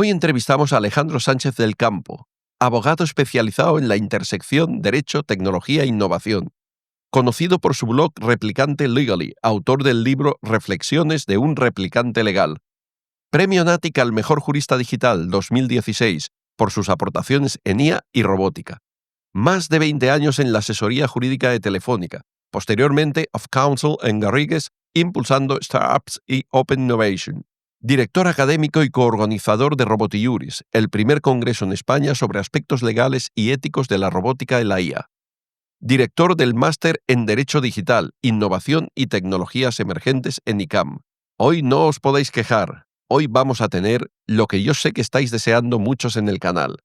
Hoy entrevistamos a Alejandro Sánchez del Campo, abogado especializado en la intersección Derecho, Tecnología e Innovación, conocido por su blog Replicante Legally, autor del libro Reflexiones de un replicante legal. Premio Nática al Mejor Jurista Digital 2016 por sus aportaciones en IA y robótica. Más de 20 años en la asesoría jurídica de Telefónica, posteriormente of Counsel en Garrigues, impulsando startups y Open Innovation. Director académico y coorganizador de Robotijuris, el primer congreso en España sobre aspectos legales y éticos de la robótica y la IA. Director del Máster en Derecho Digital, Innovación y Tecnologías Emergentes en ICAM. Hoy no os podéis quejar. Hoy vamos a tener lo que yo sé que estáis deseando muchos en el canal.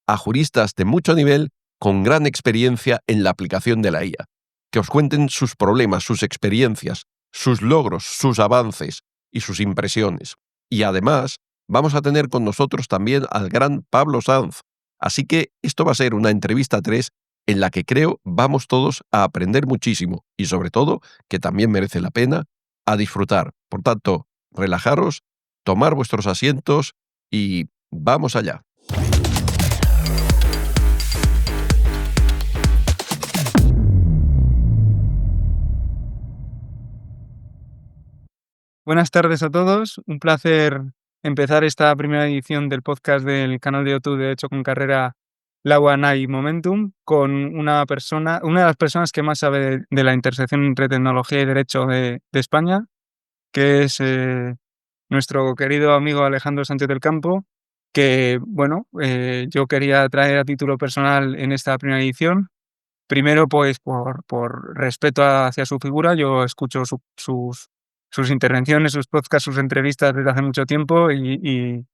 A juristas de mucho nivel con gran experiencia en la aplicación de la IA. Que os cuenten sus problemas, sus experiencias, sus logros, sus avances y sus impresiones. Y además, vamos a tener con nosotros también al gran Pablo Sanz. Así que esto va a ser una entrevista 3 en la que creo vamos todos a aprender muchísimo y sobre todo, que también merece la pena, a disfrutar. Por tanto, relajaros, tomar vuestros asientos y vamos allá. Buenas tardes a todos. Un placer empezar esta primera edición del podcast del canal de YouTube de Derecho con Carrera Law&AI Momentum con una de las personas que más sabe de la intersección entre tecnología y derecho de España, que es nuestro querido amigo Alejandro Sánchez del Campo, que, yo quería traer a título personal en esta primera edición. Primero, pues, por respeto hacia su figura. Yo escucho sus intervenciones, sus podcasts, sus entrevistas desde hace mucho tiempo y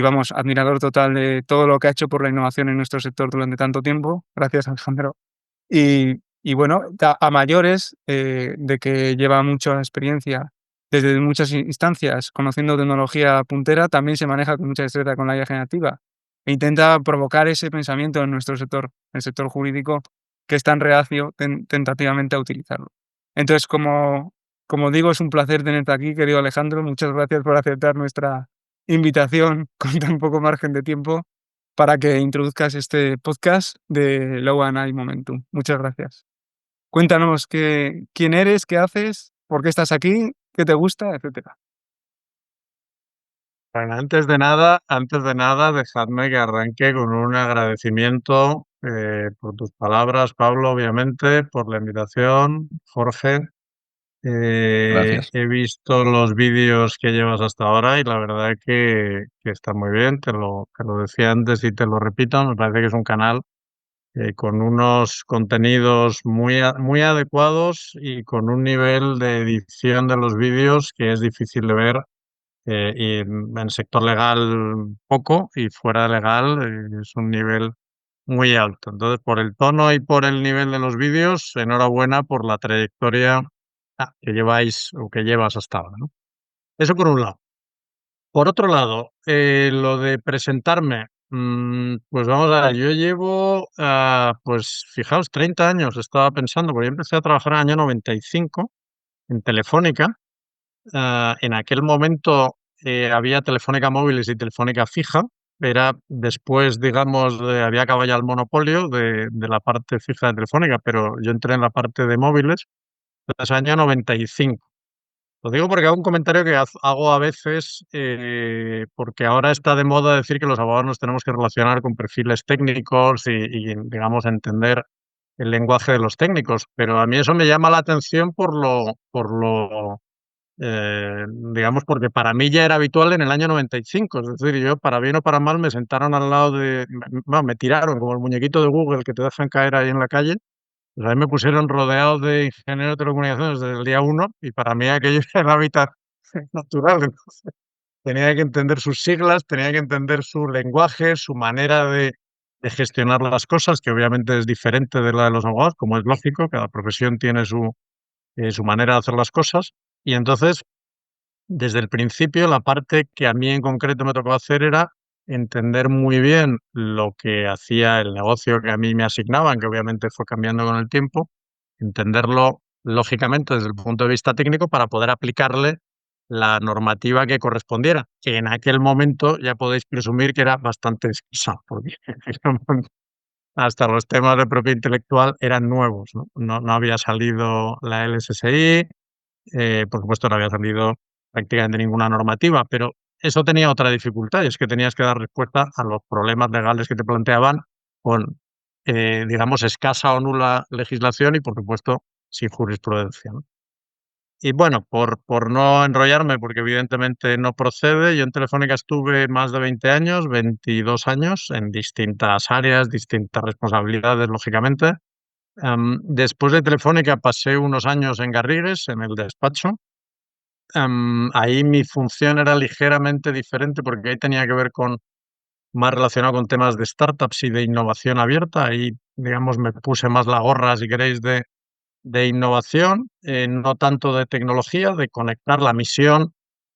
vamos, admirador total de todo lo que ha hecho por la innovación en nuestro sector durante tanto tiempo. Gracias, Alejandro. Y bueno, a mayores de que lleva mucha experiencia desde muchas instancias, conociendo tecnología puntera, también se maneja con mucha destreza con la IA generativa e intenta provocar ese pensamiento en nuestro sector, el sector jurídico, que es tan reacio tentativamente a utilizarlo. Entonces, como digo, es un placer tenerte aquí, querido Alejandro. Muchas gracias por aceptar nuestra invitación con tan poco margen de tiempo para que introduzcas este podcast de Law&AI Momentum. Muchas gracias. Cuéntanos quién eres, qué haces, por qué estás aquí, qué te gusta, etcétera. Bueno, antes de nada, dejadme que arranque con un agradecimiento por tus palabras, Pablo, obviamente, por la invitación, Jorge. Gracias. He visto los vídeos que llevas hasta ahora y la verdad que está muy bien, te lo decía antes y te lo repito, me parece que es un canal con unos contenidos muy adecuados y con un nivel de edición de los vídeos que es difícil de ver y en el sector legal poco y fuera legal es un nivel muy alto. Entonces, por el tono y por el nivel de los vídeos, enhorabuena por la trayectoria que lleváis o que llevas hasta ahora, ¿no? Eso por un lado. Por otro lado, lo de presentarme, pues vamos a ver, yo llevo, pues fijaos, 30 años, estaba pensando, porque yo empecé a trabajar en el año 95 en Telefónica. En aquel momento había Telefónica móviles y Telefónica fija. Era después, digamos, había acabado ya el monopolio de la parte fija de Telefónica, pero yo entré en la parte de móviles desde el año 95. Lo digo porque hago un comentario que hago a veces, porque ahora está de moda decir que los abogados nos tenemos que relacionar con perfiles técnicos y, digamos, entender el lenguaje de los técnicos. Pero a mí eso me llama la atención digamos, porque para mí ya era habitual en el año 95. Es decir, yo, para bien o para mal, me sentaron al lado me tiraron como el muñequito de Google que te dejan caer ahí en la calle. Pues a mí me pusieron rodeado de ingenieros de telecomunicaciones desde el día uno y para mí aquello era el hábitat natural. Entonces, tenía que entender sus siglas, tenía que entender su lenguaje, su manera de gestionar las cosas, que obviamente es diferente de la de los abogados, como es lógico, cada profesión tiene su manera de hacer las cosas. Y entonces, desde el principio, la parte que a mí en concreto me tocó hacer era entender muy bien lo que hacía el negocio que a mí me asignaban, que obviamente fue cambiando con el tiempo, entenderlo lógicamente desde el punto de vista técnico para poder aplicarle la normativa que correspondiera, que en aquel momento ya podéis presumir que era bastante escasa, porque hasta los temas de propiedad intelectual eran nuevos, ¿no? No había salido la LSSI, por supuesto no había salido prácticamente ninguna normativa, pero eso tenía otra dificultad, y es que tenías que dar respuesta a los problemas legales que te planteaban con, digamos, escasa o nula legislación y, por supuesto, sin jurisprudencia, ¿no? Y bueno, por no enrollarme, porque evidentemente no procede, yo en Telefónica estuve más de 20 años, 22 años, en distintas áreas, distintas responsabilidades, lógicamente. Después de Telefónica pasé unos años en Garrigues, en el despacho. Ahí mi función era ligeramente diferente porque ahí tenía que ver con más relacionado con temas de startups y de innovación abierta. Ahí, digamos, me puse más la gorra, si queréis, de innovación, no tanto de tecnología, de conectar la misión,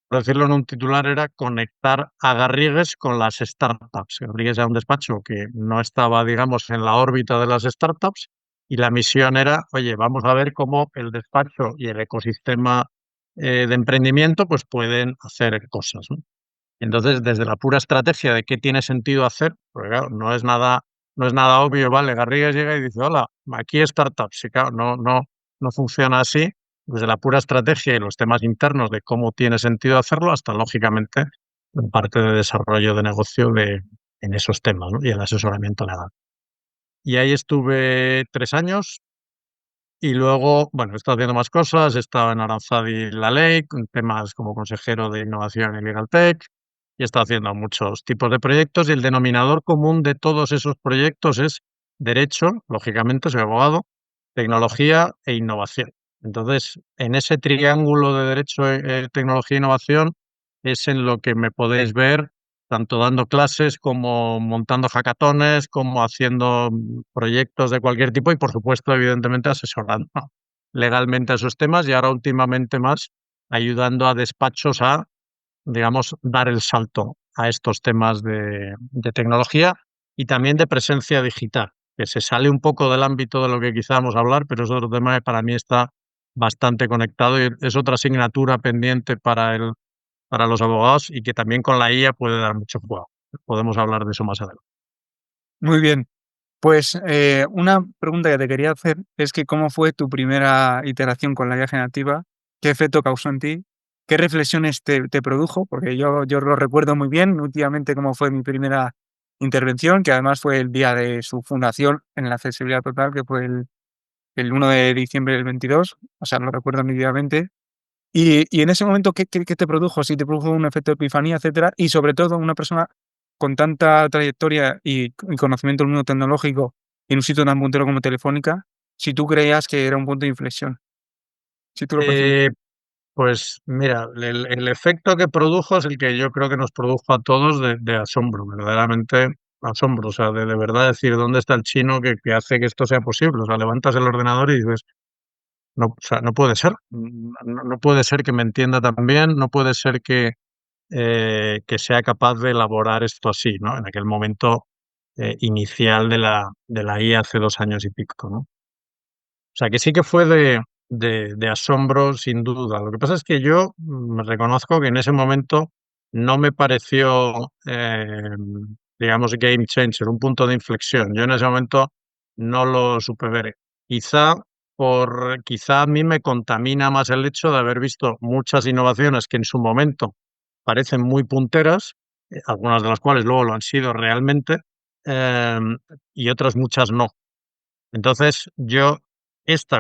por decirlo en un titular, era conectar a Garrigues con las startups. Garrigues era un despacho que no estaba, digamos, en la órbita de las startups y la misión era, oye, vamos a ver cómo el despacho y el ecosistema de emprendimiento pues pueden hacer cosas, ¿no? Entonces, desde la pura estrategia de qué tiene sentido hacer, porque claro, no es nada obvio, ¿vale? Garrigues llega y dice, hola, aquí startups. Y claro, no funciona así. Desde la pura estrategia y los temas internos de cómo tiene sentido hacerlo, hasta lógicamente en parte de desarrollo de negocio en esos temas, ¿no? Y el asesoramiento legal. Y ahí estuve 3 años y luego, bueno, he estado haciendo más cosas. He estado en Aranzadi La Ley, con temas como consejero de innovación y Legal Tech, y he estado haciendo muchos tipos de proyectos y el denominador común de todos esos proyectos es derecho, lógicamente soy abogado, tecnología e innovación. Entonces, en ese triángulo de derecho, tecnología e innovación es en lo que me podéis ver tanto dando clases como montando hackatones, como haciendo proyectos de cualquier tipo y, por supuesto, evidentemente, asesorando, ¿no?, legalmente a esos temas y ahora últimamente más ayudando a despachos a, digamos, dar el salto a estos temas de tecnología y también de presencia digital, que se sale un poco del ámbito de lo que quizá vamos a hablar, pero es otro tema que para mí está bastante conectado y es otra asignatura pendiente para los abogados y que también con la IA puede dar mucho juego. Podemos hablar de eso más adelante. Muy bien. Pues una pregunta que te quería hacer es que ¿cómo fue tu primera iteración con la IA generativa? ¿Qué efecto causó en ti? ¿Qué reflexiones te produjo? Porque yo lo recuerdo muy bien, últimamente cómo fue mi primera intervención, que además fue el día de su fundación en la accesibilidad total, que fue el 1 de diciembre del 22, o sea, lo recuerdo nítidamente. Y en ese momento, ¿qué te produjo? Si te produjo un efecto de epifanía, etcétera, y sobre todo una persona con tanta trayectoria y conocimiento del mundo tecnológico en un sitio tan puntero como Telefónica, si tú creías que era un punto de inflexión, si tú lo percibías. Eh, pues mira, el efecto que produjo es el que yo creo que nos produjo a todos de asombro, verdaderamente asombro, o sea, de verdad decir, ¿dónde está el chino que hace que esto sea posible? O sea, levantas el ordenador y dices, no, o sea, no puede ser, no puede ser que me entienda tan bien, no puede ser que sea capaz de elaborar esto así, ¿no? En aquel momento inicial de la IA hace 2 años y pico, ¿no? O sea, que sí que fue de asombro, sin duda. Lo que pasa es que yo me reconozco que en ese momento no me pareció, digamos, game changer, un punto de inflexión. Yo en ese momento no lo supe ver. Quizá quizá a mí me contamina más el hecho de haber visto muchas innovaciones que en su momento parecen muy punteras, algunas de las cuales luego lo han sido realmente, y otras muchas no. Entonces, yo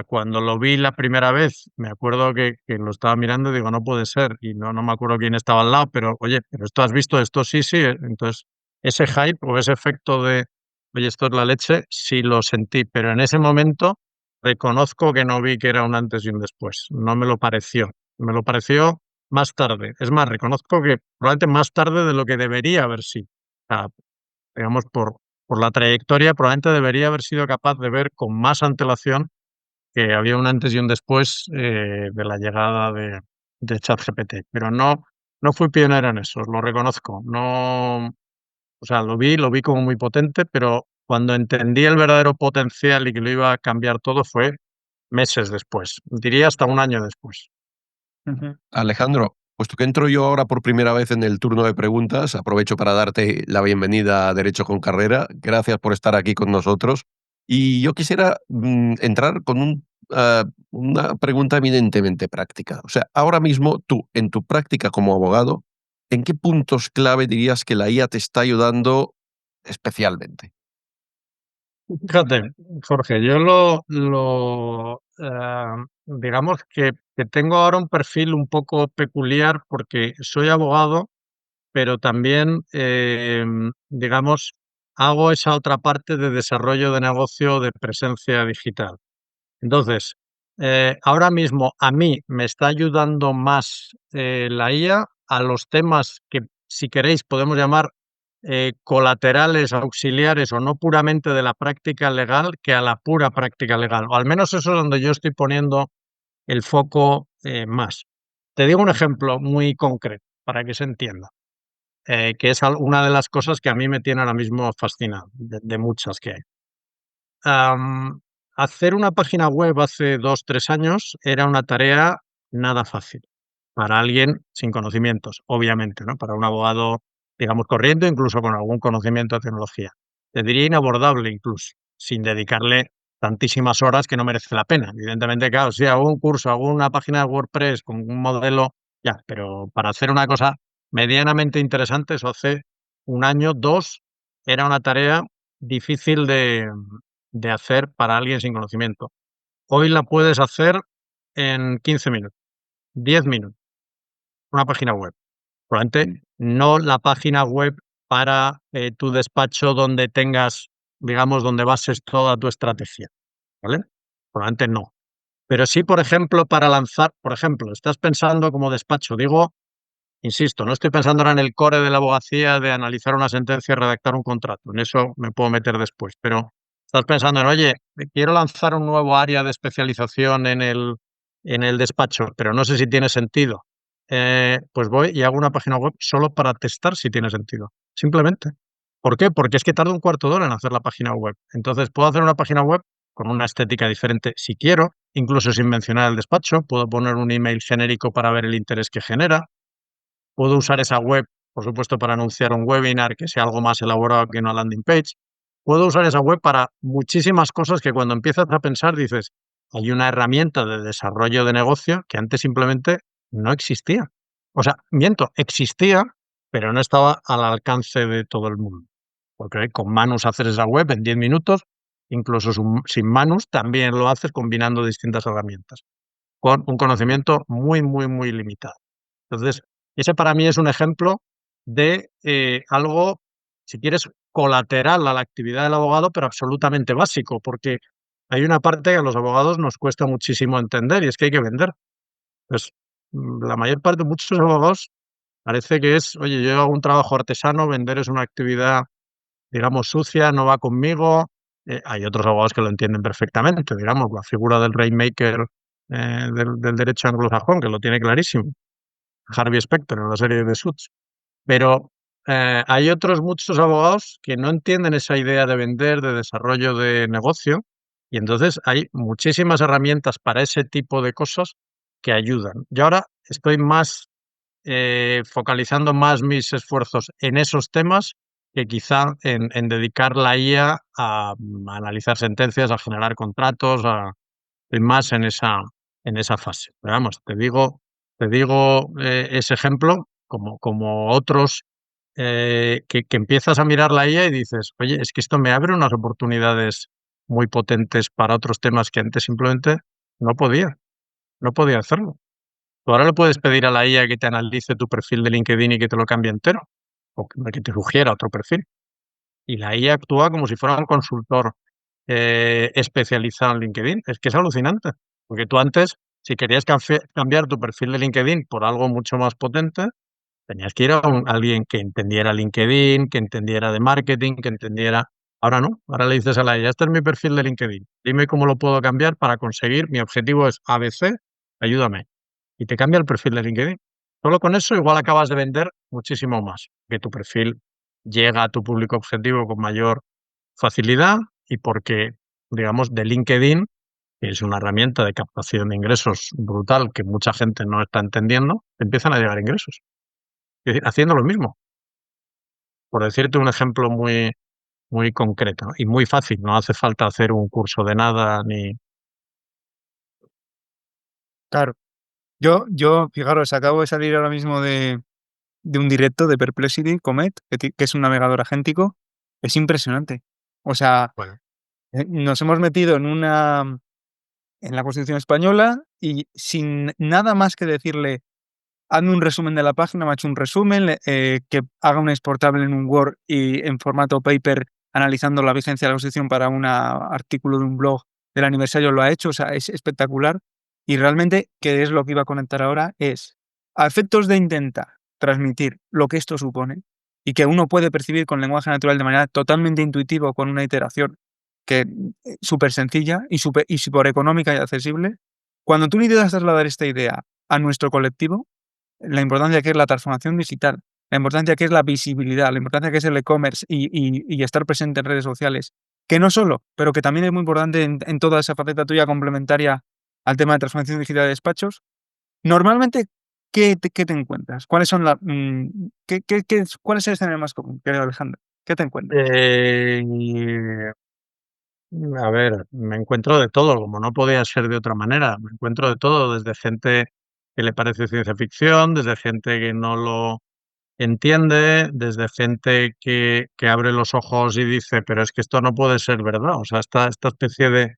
cuando lo vi la primera vez, me acuerdo que lo estaba mirando y digo, no puede ser, y no me acuerdo quién estaba al lado, pero oye, ¿pero esto has visto? Esto sí, sí. Entonces, ese hype o ese efecto de, oye, esto es la leche, sí lo sentí, pero en ese momento reconozco que no vi que era un antes y un después. No me lo pareció más tarde. Es más, reconozco que probablemente más tarde de lo que debería haber sido. O sea, digamos, por la trayectoria, probablemente debería haber sido capaz de ver con más antelación que había un antes y un después de la llegada de ChatGPT. Pero no fui pionero en eso, os lo reconozco. No, o sea, lo vi como muy potente, pero cuando entendí el verdadero potencial y que lo iba a cambiar todo fue meses después, diría hasta un año después. Ujú. Alejandro, Puesto que entro yo ahora por primera vez en el turno de preguntas, aprovecho para darte la bienvenida a Derecho con Carrera. Gracias por estar aquí con nosotros. Y yo quisiera entrar con una pregunta eminentemente práctica. O sea, ahora mismo tú, en tu práctica como abogado, ¿en qué puntos clave dirías que la IA te está ayudando especialmente? Fíjate, Jorge, yo digamos que tengo ahora un perfil un poco peculiar porque soy abogado, pero también, digamos, hago esa otra parte de desarrollo de negocio de presencia digital. Entonces, ahora mismo a mí me está ayudando más la IA a los temas que, si queréis, podemos llamar colaterales, auxiliares o no puramente de la práctica legal, que a la pura práctica legal. O al menos eso es donde yo estoy poniendo el foco más. Te digo un ejemplo muy concreto para que se entienda, que es una de las cosas que a mí me tiene ahora mismo fascinado, de muchas que hay. Hacer una página web hace 2, 3 años era una tarea nada fácil para alguien sin conocimientos, obviamente, ¿no? Para un abogado, digamos, corriente, incluso con algún conocimiento de tecnología. Te diría inabordable incluso, sin dedicarle tantísimas horas que no merece la pena. Evidentemente, claro, si hago un curso, hago una página de WordPress con un modelo, ya, pero para hacer una cosa medianamente interesante, eso hace 1 año, 2, era una tarea difícil de hacer para alguien sin conocimiento. Hoy la puedes hacer en 15 minutos, 10 minutos, una página web. Probablemente no la página web para tu despacho donde tengas, digamos, donde bases toda tu estrategia, ¿vale? Probablemente no. Pero sí, por ejemplo, para lanzar, por ejemplo, estás pensando como despacho, digo, insisto, no estoy pensando ahora en el core de la abogacía de analizar una sentencia y redactar un contrato. En eso me puedo meter después. Pero estás pensando en, oye, quiero lanzar un nuevo área de especialización en el despacho, pero no sé si tiene sentido. Pues voy y hago una página web solo para testar si tiene sentido. Simplemente. ¿Por qué? Porque es que tarda un cuarto de hora en hacer la página web. Entonces puedo hacer una página web con una estética diferente si quiero, incluso sin mencionar el despacho. Puedo poner un email genérico para ver el interés que genera. Puedo usar esa web, por supuesto, para anunciar un webinar que sea algo más elaborado que una landing page. Puedo usar esa web para muchísimas cosas que cuando empiezas a pensar dices, hay una herramienta de desarrollo de negocio que antes simplemente no existía. O sea, miento, existía, pero no estaba al alcance de todo el mundo. Porque con Manus haces esa web en 10 minutos, incluso sin Manus también lo haces combinando distintas herramientas, con un conocimiento muy, muy, muy limitado. Entonces, ese para mí es un ejemplo de algo, si quieres, colateral a la actividad del abogado, pero absolutamente básico, porque hay una parte que a los abogados nos cuesta muchísimo entender y es que hay que vender. Pues la mayor parte, muchos abogados, parece que es, oye, yo hago un trabajo artesano, vender es una actividad, digamos, sucia, no va conmigo. Hay otros abogados que lo entienden perfectamente, digamos, la figura del rainmaker del derecho anglosajón, que lo tiene clarísimo. Harvey Specter en la serie de Suits. Pero hay otros muchos abogados que no entienden esa idea de vender, de desarrollo de negocio, y entonces hay muchísimas herramientas para ese tipo de cosas que ayudan. Yo ahora estoy más focalizando más mis esfuerzos en esos temas que quizá en dedicar la IA a analizar sentencias, a generar contratos, estoy más en esa fase. Pero vamos, te digo ese ejemplo como otros que empiezas a mirar la IA y dices, oye, es que esto me abre unas oportunidades muy potentes para otros temas que antes simplemente no podía hacerlo. Tú ahora le puedes pedir a la IA que te analice tu perfil de LinkedIn y que te lo cambie entero, o que te sugiera otro perfil. Y la IA actúa como si fuera un consultor especializado en LinkedIn. Es que es alucinante, porque tú antes, si querías cambiar tu perfil de LinkedIn por algo mucho más potente, tenías que ir a alguien que entendiera LinkedIn, que entendiera de marketing, que entendiera... Ahora no, ahora le dices a la IA, este es mi perfil de LinkedIn, dime cómo lo puedo cambiar para conseguir, mi objetivo es ABC, ayúdame. Y te cambia el perfil de LinkedIn. Solo con eso igual acabas de vender muchísimo más, que tu perfil llega a tu público objetivo con mayor facilidad y porque, digamos, de LinkedIn que es una herramienta de captación de ingresos brutal que mucha gente no está entendiendo, empiezan a llegar ingresos. Es decir, haciendo lo mismo. Por decirte un ejemplo muy, muy concreto y muy fácil, no hace falta hacer un curso de nada ni... Claro. Yo, fijaros, acabo de salir ahora mismo de un directo de Perplexity Comet, que es un navegador agéntico. Es impresionante. O sea, Bueno, nos hemos metido en la Constitución española y sin nada más que decirle, hazme un resumen de la página, me ha hecho un resumen, que haga un exportable en un Word y en formato paper analizando la vigencia de la Constitución para un artículo de un blog del aniversario, lo ha hecho, o sea, es espectacular. Y realmente, que es lo que iba a comentar ahora, es a efectos de intentar transmitir lo que esto supone y que uno puede percibir con lenguaje natural de manera totalmente intuitiva con una iteración que súper sencilla y súper económica y accesible. Cuando tú intentas trasladar esta idea a nuestro colectivo, la importancia que es la transformación digital, la importancia que es la visibilidad, la importancia que es el e-commerce y estar presente en redes sociales, que no solo, pero que también es muy importante en toda esa faceta tuya complementaria al tema de transformación digital de despachos. Normalmente, ¿qué te encuentras? ¿Cuáles son cuál es el escenario más común, querido Alejandro? ¿Qué te encuentras? a ver, me encuentro de todo, como no podía ser de otra manera. Me encuentro de todo, desde gente que le parece ciencia ficción, desde gente que no lo entiende, desde gente que abre los ojos y dice, pero es que esto no puede ser verdad. O sea, esta especie de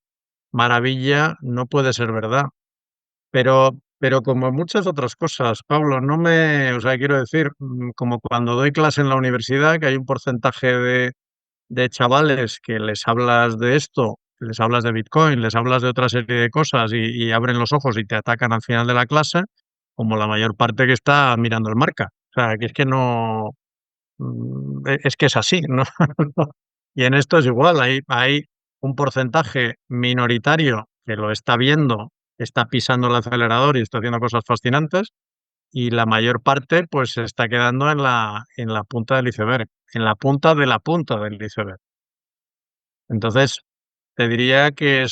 maravilla no puede ser verdad. Pero como muchas otras cosas, Pablo, o sea, quiero decir, como cuando doy clase en la universidad, que hay un porcentaje de chavales que les hablas de esto, les hablas de Bitcoin, les hablas de otra serie de cosas y abren los ojos y te atacan al final de la clase, como la mayor parte que está mirando el marca. O sea, que es que no, es que es así, ¿no? Y en esto es igual, hay un porcentaje minoritario que lo está viendo, está pisando el acelerador y está haciendo cosas fascinantes, y la mayor parte pues se está quedando en la punta del iceberg, en la punta de la punta del iceberg. Entonces, te diría que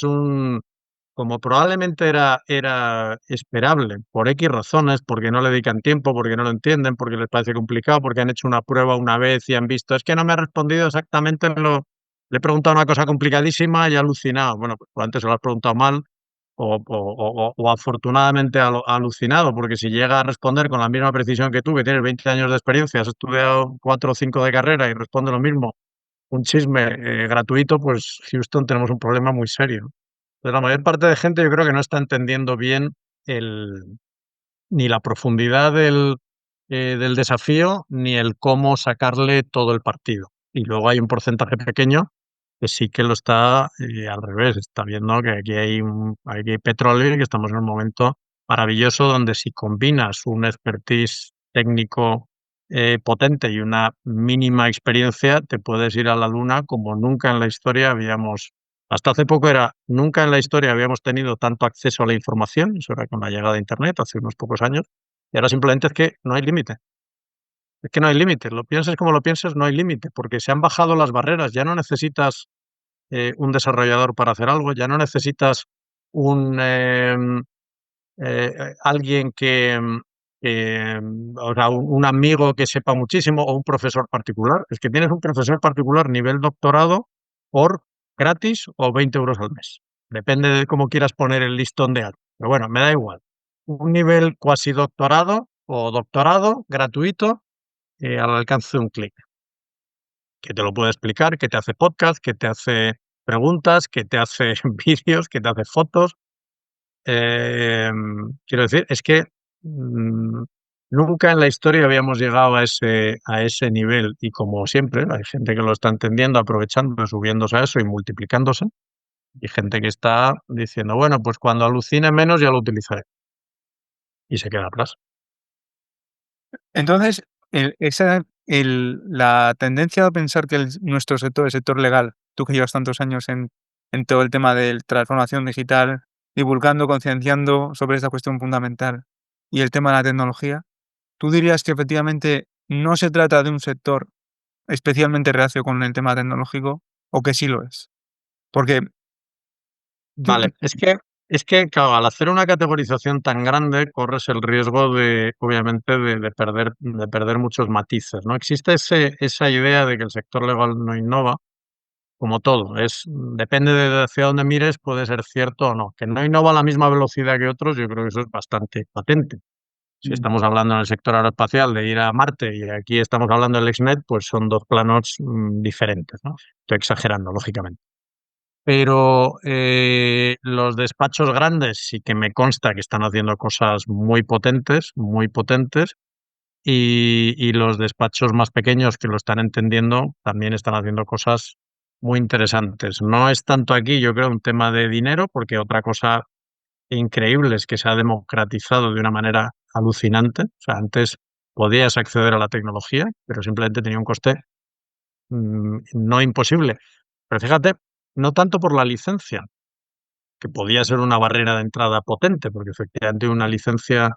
como probablemente era esperable por X razones, porque no le dedican tiempo, porque no lo entienden, porque les parece complicado, porque han hecho una prueba una vez y han visto, es que no me ha respondido exactamente le he preguntado una cosa complicadísima y ha alucinado. Bueno, pues antes se lo has preguntado mal o afortunadamente ha alucinado, porque si llega a responder con la misma precisión que tú, que tienes 20 años de experiencia, has estudiado 4 o 5 de carrera y responde lo mismo, un chisme gratuito, pues Houston tenemos un problema muy serio. Entonces, la mayor parte de gente yo creo que no está entendiendo bien el, ni la profundidad del desafío, ni el cómo sacarle todo el partido. Y luego hay un porcentaje pequeño que sí que lo está al revés, está viendo que aquí hay petróleo y que estamos en un momento maravilloso donde si combinas un expertise técnico potente y una mínima experiencia, te puedes ir a la luna como nunca en la historia hasta hace poco nunca en la historia habíamos tenido tanto acceso a la información, eso era con la llegada de Internet hace unos pocos años, y ahora simplemente es que no hay límite. Es que no hay límite, lo pienses como lo pienses, no hay límite, porque se han bajado las barreras, ya no necesitas un desarrollador para hacer algo, ya no necesitas un alguien o sea, un amigo que sepa muchísimo o un profesor particular. Es que tienes un profesor particular nivel doctorado por gratis o 20 euros al mes. Depende de cómo quieras poner el listón de alto. Pero bueno, me da igual. Un nivel cuasi doctorado o doctorado gratuito al alcance de un clic, que te lo puede explicar, que te hace podcast, que te hace preguntas, que te hace vídeos, que te hace fotos. Quiero decir, es que nunca en la historia habíamos llegado a ese nivel y como siempre, hay gente que lo está entendiendo, aprovechando, subiéndose a eso y multiplicándose, y gente que está diciendo, bueno, pues cuando alucine menos ya lo utilizaré y se queda atrás. Entonces, la tendencia a pensar que nuestro sector, el sector legal, tú que llevas tantos años en todo el tema de transformación digital, divulgando, concienciando sobre esta cuestión fundamental y el tema de la tecnología, ¿tú dirías que efectivamente no se trata de un sector especialmente reacio con el tema tecnológico o que sí lo es? Porque Vale, es que, claro, al hacer una categorización tan grande, corres el riesgo obviamente, de perder muchos matices, ¿no? Existe esa idea de que el sector legal no innova, como todo, depende de hacia dónde mires, puede ser cierto o no. Que no innova a la misma velocidad que otros, yo creo que eso es bastante patente. Si Mm, estamos hablando en el sector aeroespacial de ir a Marte y aquí estamos hablando del ExNet, pues son dos planos diferentes, ¿no? Estoy exagerando, lógicamente. Pero los despachos grandes sí que me consta que están haciendo cosas muy potentes, y los despachos más pequeños que lo están entendiendo también están haciendo cosas muy interesantes. No es tanto aquí, yo creo, un tema de dinero, porque otra cosa increíble es que se ha democratizado de una manera alucinante. O sea, antes podías acceder a la tecnología, pero simplemente tenía un coste no imposible. Pero fíjate, no tanto por la licencia, que podía ser una barrera de entrada potente, porque efectivamente una licencia,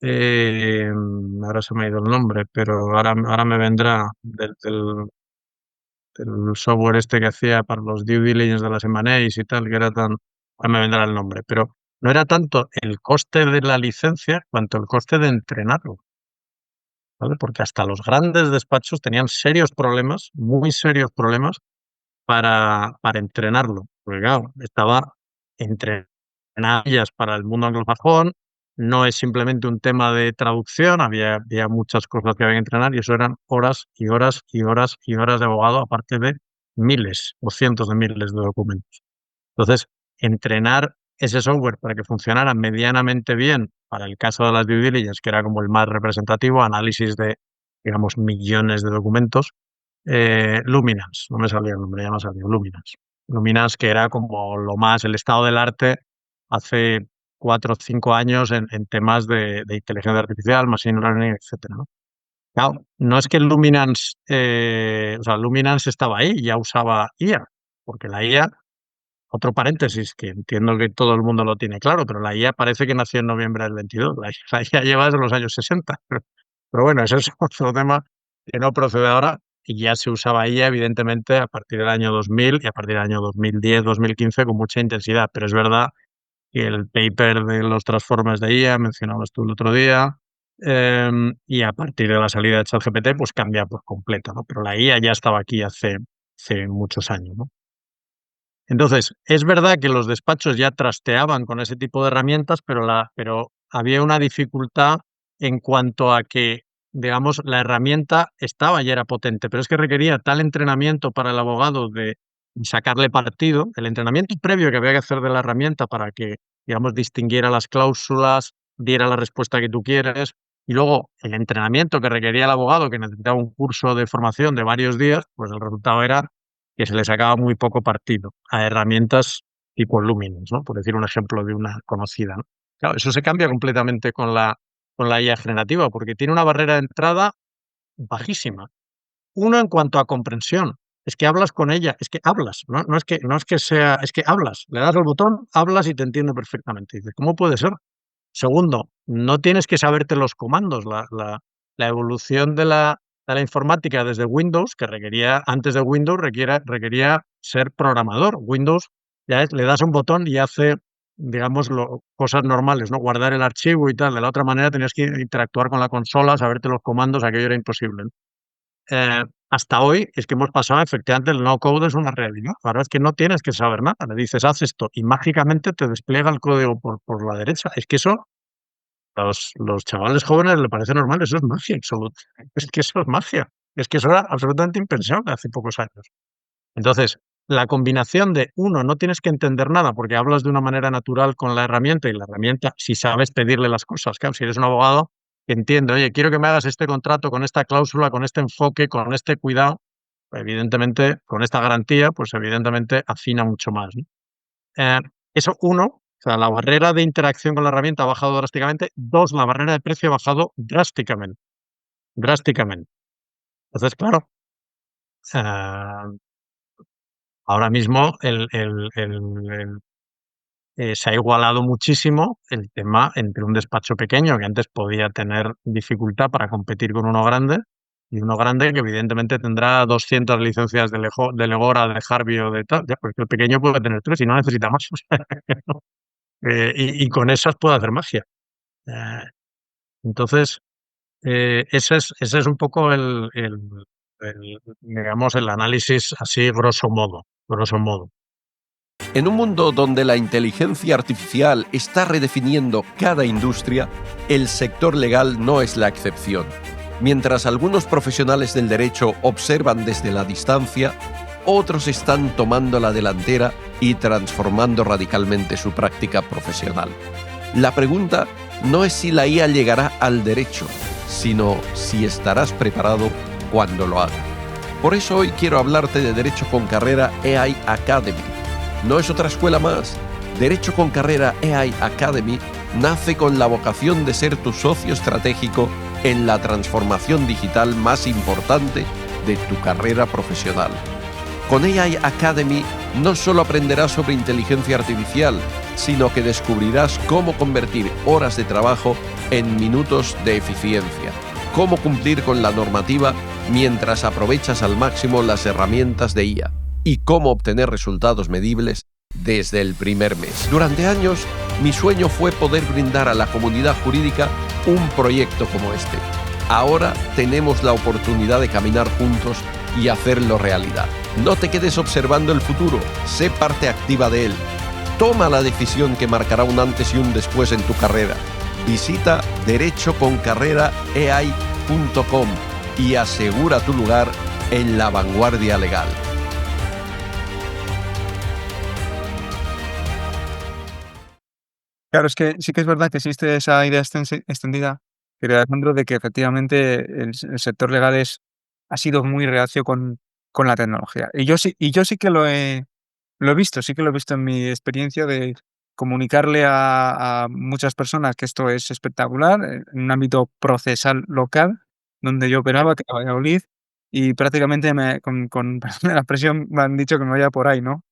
ahora se me ha ido el nombre, pero ahora me vendrá del software este que hacía para los due diligence de las M&As y tal, que era tan, ahora me vendrá el nombre, pero no era tanto el coste de la licencia cuanto el coste de entrenarlo, ¿vale? Porque hasta los grandes despachos tenían serios problemas, muy serios problemas, para entrenarlo. Porque claro, estaba entrenadas para el mundo anglosajón, no es simplemente un tema de traducción, había muchas cosas que había que entrenar y eso eran horas y horas y horas y horas de abogado, aparte de miles o cientos de miles de documentos. Entonces, entrenar ese software para que funcionara medianamente bien para el caso de las due diligence, que era como el más representativo, análisis de, digamos, millones de documentos, Luminance, no me salía el nombre, ya me ha salido, Luminance. Luminance, que era como lo más, el estado del arte hace 4 o 5 años en temas de inteligencia artificial, machine learning, etcétera, ¿no? Claro, no es que el Luminance, o sea, Luminance estaba ahí, ya usaba IA, porque la IA, otro paréntesis, que entiendo que todo el mundo lo tiene claro, pero la IA parece que nació en noviembre del 22, la IA lleva desde los años 60. Pero bueno, eso es otro tema que no procede ahora y ya se usaba IA, evidentemente, a partir del año 2000 y a partir del año 2010, 2015 con mucha intensidad. Pero es verdad que el paper de los transformers de IA, mencionabas tú el otro día, y a partir de la salida de ChatGPT, pues cambia por completo, ¿no? Pero la IA ya estaba aquí hace muchos años, ¿no? Entonces, es verdad que los despachos ya trasteaban con ese tipo de herramientas, pero había una dificultad en cuanto a que, digamos, la herramienta estaba y era potente, pero es que requería tal entrenamiento para el abogado de sacarle partido, el entrenamiento previo que había que hacer de la herramienta para que, digamos, distinguiera las cláusulas, diera la respuesta que tú quieres, y luego el entrenamiento que requería el abogado, que necesitaba un curso de formación de varios días, pues el resultado era que se le sacaba muy poco partido a herramientas tipo Luminance, ¿no? Por decir un ejemplo de una conocida, ¿no? Claro, eso se cambia completamente con la IA generativa, porque tiene una barrera de entrada bajísima. Uno, en cuanto a comprensión, es que hablas con ella, es que hablas, no es que sea, es que hablas, le das al botón, hablas y te entiende perfectamente. Dices, ¿cómo puede ser? Segundo, no tienes que saberte los comandos. La evolución de la informática desde Windows, que requería, antes de Windows, requería ser programador. Windows le das un botón y hace, digamos, cosas normales, ¿no? Guardar el archivo y tal. De la otra manera tenías que interactuar con la consola, saberte los comandos, aquello era imposible, ¿no? Hasta hoy es que hemos pasado, efectivamente, el no-code es una realidad. Ahora es que no tienes que saber nada. Le dices, haz esto, y mágicamente te despliega el código por la derecha. Es que eso los chavales jóvenes le parece normal, eso es magia absoluta. Es que eso es magia. Es que eso era absolutamente impensable hace pocos años. Entonces, la combinación de, uno, no tienes que entender nada porque hablas de una manera natural con la herramienta y la herramienta, si sabes pedirle las cosas, claro, si eres un abogado que entiende, oye, quiero que me hagas este contrato con esta cláusula, con este enfoque, con este cuidado, evidentemente, con esta garantía, pues evidentemente afina mucho más, ¿no? Eh, Eso, uno, o sea, la barrera de interacción con la herramienta ha bajado drásticamente. Dos, la barrera de precio ha bajado drásticamente, drásticamente. Entonces, claro, eh, ahora mismo se ha igualado muchísimo el tema entre un despacho pequeño que antes podía tener dificultad para competir con uno grande y uno grande que evidentemente tendrá 200 licencias de Legora, de Harvey o de tal, ya, porque el pequeño puede tener 3 y no necesita más. O sea, ¿no? Y con esas puede hacer magia. Entonces, ese es un poco digamos, el análisis así grosso modo, grosso modo. En un mundo donde la inteligencia artificial está redefiniendo cada industria, el sector legal no es la excepción. Mientras algunos profesionales del derecho observan desde la distancia, otros están tomando la delantera y transformando radicalmente su práctica profesional. La pregunta no es si la IA llegará al derecho, sino si estarás preparado cuando lo haga. Por eso hoy quiero hablarte de Derecho con Carrera AI Academy. No es otra escuela más. Derecho con Carrera AI Academy nace con la vocación de ser tu socio estratégico en la transformación digital más importante de tu carrera profesional. Con AI Academy no solo aprenderás sobre inteligencia artificial, sino que descubrirás cómo convertir horas de trabajo en minutos de eficiencia, cómo cumplir con la normativa mientras aprovechas al máximo las herramientas de IA y cómo obtener resultados medibles desde el primer mes. Durante años, mi sueño fue poder brindar a la comunidad jurídica un proyecto como este. Ahora tenemos la oportunidad de caminar juntos y hacerlo realidad. No te quedes observando el futuro, sé parte activa de él. Toma la decisión que marcará un antes y un después en tu carrera. Visita derechoconcarreraai.com y asegura tu lugar en la vanguardia legal. Claro, es que sí que es verdad que existe esa idea extendida, querido Alejandro, de que efectivamente el sector legal ha sido muy reacio con la tecnología. Y yo sí que lo he visto, sí que lo he visto en mi experiencia de comunicarle a muchas personas que esto es espectacular, en un ámbito procesal local, donde yo operaba, que era Valladolid, y prácticamente con perdón de la expresión, me han dicho que me vaya por ahí, ¿no?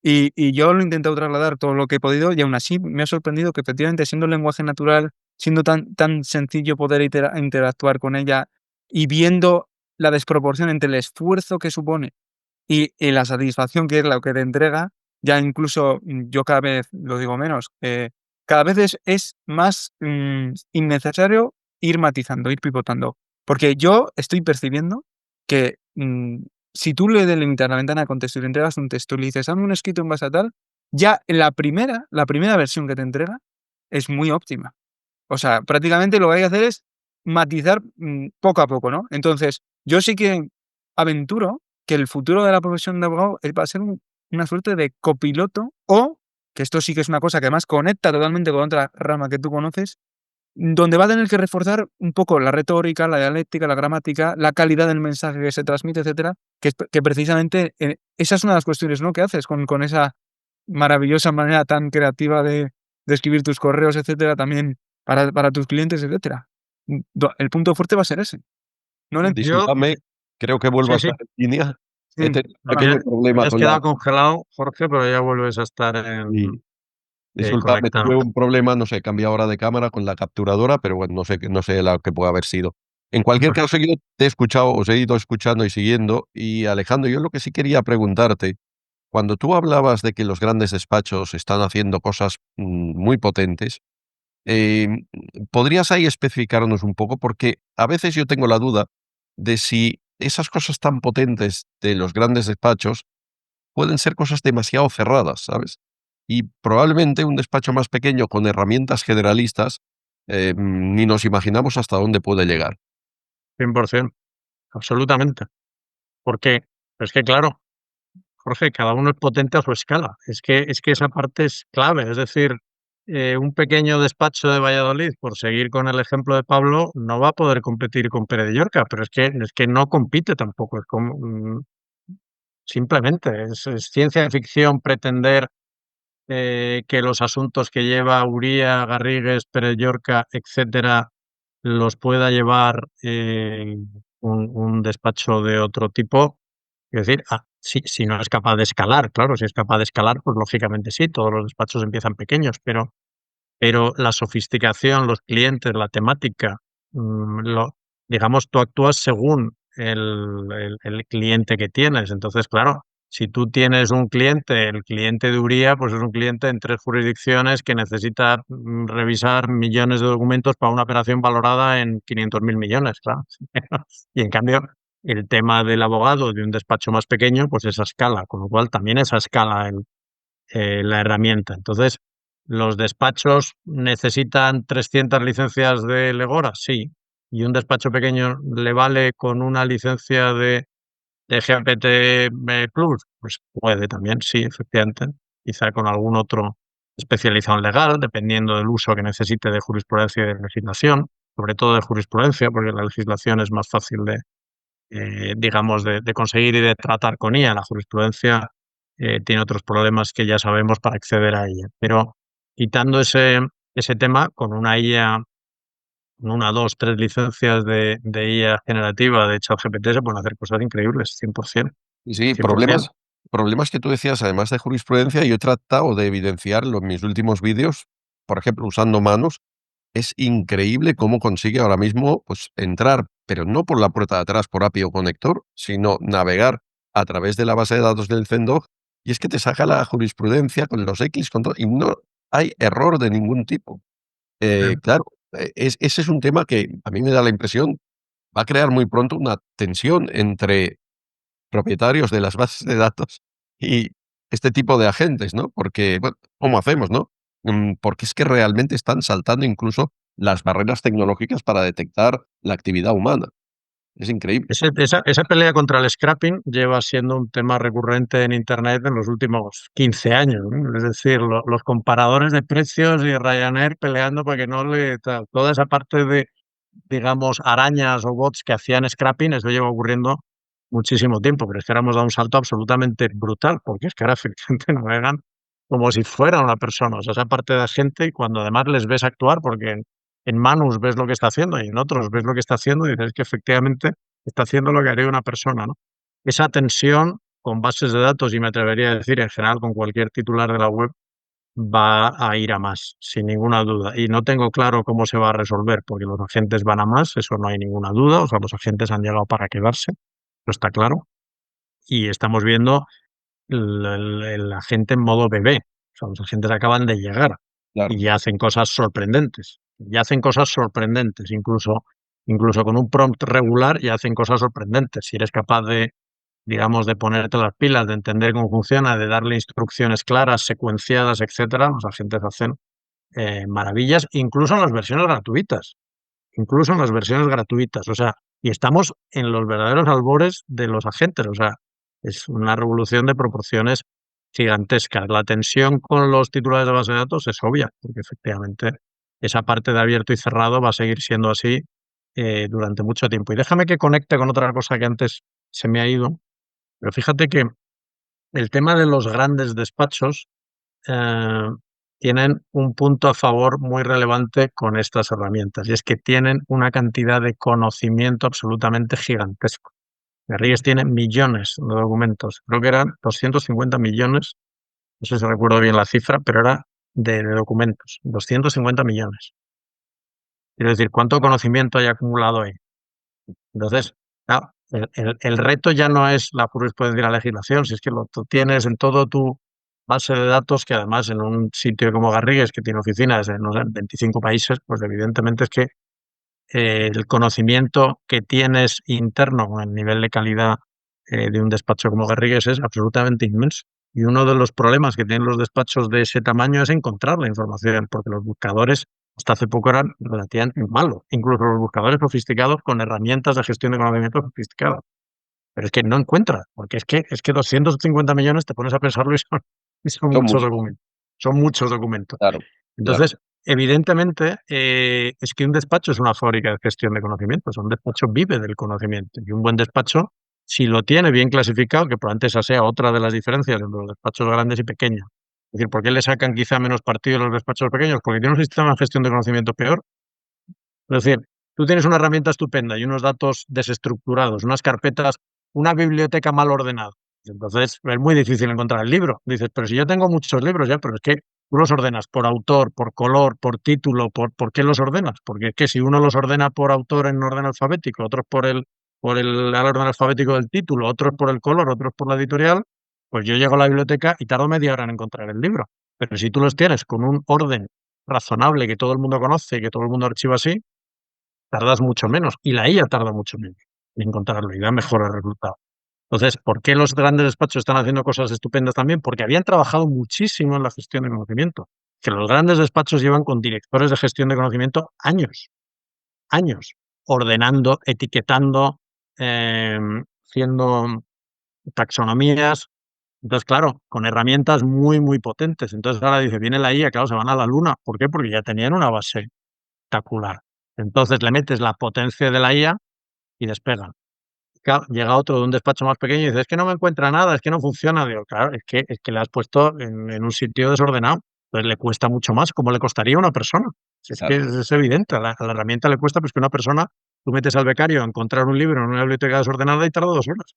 Y yo lo he intentado trasladar todo lo que he podido y aún así me ha sorprendido que efectivamente siendo lenguaje natural, siendo tan sencillo poder interactuar con ella y viendo la desproporción entre el esfuerzo que supone y la satisfacción que es lo que te entrega, ya incluso yo cada vez lo digo menos, cada vez es más innecesario ir matizando, ir pivotando. Porque yo estoy percibiendo que si tú le delimitas la ventana de contexto y le entregas un texto y le dices, hazme un escrito en base a tal, ya la primera versión que te entrega es muy óptima. O sea, prácticamente lo que hay que hacer es matizar poco a poco, ¿no? Entonces, yo sí que aventuro que el futuro de la profesión de abogado va a ser una suerte de copiloto o, que esto sí que es una cosa que además conecta totalmente con otra rama que tú conoces, donde va a tener que reforzar un poco la retórica, la dialéctica, la gramática, la calidad del mensaje que se transmite, etcétera, que precisamente esa es una de las cuestiones, ¿no?, que haces con esa maravillosa manera tan creativa de escribir tus correos, etcétera, también para tus clientes, etcétera. El punto fuerte va a ser ese. No le Yo, Discúlpame, creo que vuelvo a sí, estar en línea. He sí, tenido un pequeño habías problema con quedado congelado, Jorge, pero ya vuelves a estar y disculpadme, conectado. tuve un problema, no sé, cambié ahora de cámara con la capturadora, pero bueno, no sé la que puede haber sido. En cualquier caso, yo te he escuchado, os he ido escuchando y siguiendo, y Alejandro, yo lo que sí quería preguntarte, cuando tú hablabas de que los grandes despachos están haciendo cosas muy potentes, em, ¿podrías ahí especificarnos un poco? Porque a veces yo tengo la duda de si esas cosas tan potentes de los grandes despachos pueden ser cosas demasiado cerradas, ¿sabes? Y probablemente un despacho más pequeño con herramientas generalistas, ni nos imaginamos hasta dónde puede llegar. 100%, absolutamente. Porque es que, claro, Jorge, cada uno es potente a su escala. Es que esa parte es clave. Es decir, un pequeño despacho de Valladolid, por seguir con el ejemplo de Pablo, no va a poder competir con Pérez de Llorca, pero es que no compite tampoco. Es como, simplemente, es ciencia ficción pretender que los asuntos que lleva Uría, Garrigues, Pérez Llorca, etcétera, los pueda llevar un despacho de otro tipo. Es decir, si no es capaz de escalar, claro, si es capaz de escalar, pues lógicamente sí, todos los despachos empiezan pequeños, pero la sofisticación, los clientes, la temática, digamos, tú actúas según el cliente que tienes. Entonces, claro, si tú tienes un cliente, el cliente de Uría, pues es un cliente en 3 jurisdicciones que necesita revisar millones de documentos para una operación valorada en 500.000 millones, claro. Y en cambio, el tema del abogado de un despacho más pequeño, pues es a escala, con lo cual también es a escala la herramienta. Entonces, ¿los despachos necesitan 300 licencias de Legora? Sí. ¿Y un despacho pequeño le vale con una licencia de GPT Plus? Pues puede también, sí, efectivamente. Quizá con algún otro especializado en legal, dependiendo del uso que necesite de jurisprudencia y de legislación, sobre todo de jurisprudencia, porque la legislación es más fácil digamos, de conseguir y de tratar con ella. La jurisprudencia tiene otros problemas que ya sabemos para acceder a ella. Pero quitando ese tema, con una IA, con 1, 2, 3 licencias de IA generativa de ChatGPT se pueden hacer cosas increíbles, 100%. Y sí, 100%. problemas que tú decías, además de jurisprudencia, yo he tratado de evidenciarlo en mis últimos vídeos, por ejemplo, usando Manus. Es increíble cómo consigue ahora mismo pues, entrar, pero no por la puerta de atrás por API o conector, sino navegar a través de la base de datos del Zendog, y es que te saca la jurisprudencia con los X, con todo, y no hay error de ningún tipo. Claro, ese es un tema que a mí me da la impresión va a crear muy pronto una tensión entre propietarios de las bases de datos y este tipo de agentes, ¿no? Porque, bueno, ¿cómo hacemos, no? Porque es que realmente están saltando incluso las barreras tecnológicas para detectar la actividad humana. Es increíble. Esa pelea contra el scrapping lleva siendo un tema recurrente en Internet en los últimos 15 años, ¿no? Es decir, los comparadores de precios y Ryanair peleando para que no toda esa parte de, digamos, arañas o bots que hacían scrapping, eso lleva ocurriendo muchísimo tiempo, pero es que ahora hemos dado un salto absolutamente brutal, porque es que ahora efectivamente navegan como si fuera una persona, o sea, esa parte de la gente, y cuando además les ves actuar, porque en Manus ves lo que está haciendo y en otros ves lo que está haciendo y dices que efectivamente está haciendo lo que haría una persona, ¿no? Esa tensión con bases de datos, y me atrevería a decir en general con cualquier titular de la web, va a ir a más, sin ninguna duda. Y no tengo claro cómo se va a resolver, porque los agentes van a más, eso no hay ninguna duda. O sea, los agentes han llegado para quedarse, eso está claro. Y estamos viendo el agente en modo bebé. O sea, los agentes acaban de llegar Claro. y ya hacen cosas sorprendentes. Ya hacen cosas sorprendentes, incluso con un prompt regular ya hacen cosas sorprendentes. Si eres capaz de, digamos, de ponerte las pilas, de entender cómo funciona, de darle instrucciones claras, secuenciadas, etcétera, los agentes hacen maravillas, incluso en las versiones gratuitas. Incluso en las versiones gratuitas. O sea, y estamos en los verdaderos albores de los agentes. O sea, es una revolución de proporciones gigantescas. La tensión con los titulares de base de datos es obvia, porque efectivamente esa parte de abierto y cerrado va a seguir siendo así durante mucho tiempo. Y déjame que conecte con otra cosa que antes se me ha ido, pero fíjate que el tema de los grandes despachos eh, tienen un punto a favor muy relevante con estas herramientas, y es que tienen una cantidad de conocimiento absolutamente gigantesco. Garrigues tiene millones de documentos, creo que eran 250 millones, no sé si recuerdo bien la cifra, pero era de documentos, 250 millones. Quiero decir, ¿cuánto conocimiento hay acumulado ahí? Entonces, claro, el reto ya no es la jurisprudencia y la legislación, si es que tú tienes en todo tu base de datos, que además en un sitio como Garrigues, que tiene oficinas en, no sé, 25 países, pues evidentemente es que el conocimiento que tienes interno, el nivel de calidad de un despacho como Garrigues es absolutamente inmenso. Y uno de los problemas que tienen los despachos de ese tamaño es encontrar la información, porque los buscadores hasta hace poco eran relativamente malos, incluso los buscadores sofisticados con herramientas de gestión de conocimiento sofisticadas. Pero es que no encuentras, porque es que 250 millones te pones a pensarlo y son Son muchos muchos. documentos. Son muchos documentos. Claro, claro. Entonces, evidentemente, es que un despacho es una fábrica de gestión de conocimientos. Un despacho vive del conocimiento. Y un buen despacho, si lo tiene bien clasificado, que probablemente esa sea otra de las diferencias entre los despachos grandes y pequeños. Es decir, ¿por qué le sacan quizá menos partido a los despachos pequeños? Porque tiene un sistema de gestión de conocimiento peor. Es decir, tú tienes una herramienta estupenda y unos datos desestructurados, unas carpetas, una biblioteca mal ordenada. Entonces es muy difícil encontrar el libro. Dices, pero si yo tengo muchos libros ya, pero es que tú los ordenas por autor, por color, por título, ¿por qué los ordenas? Porque es que si uno los ordena por autor en orden alfabético, otros por el por el orden alfabético del título, otros por el color, otros por la editorial, pues yo llego a la biblioteca y tardo media hora en encontrar el libro. Pero si tú los tienes con un orden razonable que todo el mundo conoce y que todo el mundo archiva así, tardas mucho menos. Y la IA tarda mucho menos en encontrarlo y da mejores resultados. Entonces, ¿por qué los grandes despachos están haciendo cosas estupendas también? Porque habían trabajado muchísimo en la gestión de conocimiento. Que los grandes despachos llevan con directores de gestión de conocimiento años, ordenando, etiquetando, haciendo taxonomías. Entonces, claro, con herramientas muy, muy potentes. Entonces, ahora dice, viene la IA, claro, se van a la luna. ¿Por qué? Porque ya tenían una base espectacular. Entonces, le metes la potencia de la IA y despegan. Claro, llega otro de un despacho más pequeño y dice, es que no me encuentra nada, es que no funciona. Digo, claro, es que le has puesto en un sitio desordenado. Entonces le cuesta mucho más, como le costaría a una persona. Si es que Claro. es evidente, a la herramienta le cuesta, pues que una persona, tú metes al becario a encontrar un libro en una biblioteca desordenada y tarda 2 horas.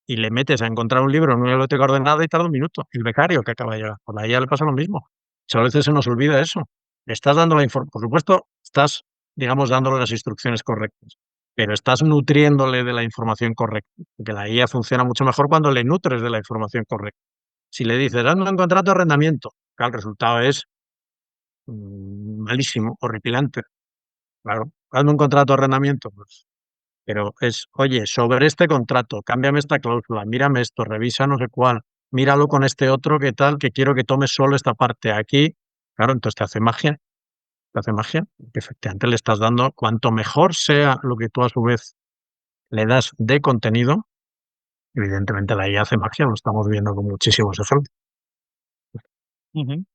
Y le metes a encontrar un libro en una biblioteca ordenada y tarda un minuto. El becario que acaba de llegar. Por la IA le pasa lo mismo. A veces se nos olvida eso. Le estás dando la información, por supuesto, estás, digamos, dándole las instrucciones correctas, pero estás nutriéndole de la información correcta. Porque la IA funciona mucho mejor cuando le nutres de la información correcta. Si le dices, hazme un contrato de arrendamiento, claro, el resultado es malísimo, horripilante. Claro, hazme un contrato de arrendamiento, pues. Pero es, oye, sobre este contrato, cámbiame esta cláusula, mírame esto, revisa no sé cuál, míralo con este otro, qué tal, que quiero que tomes solo esta parte aquí. Claro, entonces te hace magia, que efectivamente le estás dando, cuanto mejor sea lo que tú a su vez le das de contenido, evidentemente la IA hace magia, lo estamos viendo con muchísimos ejemplos. Ujú.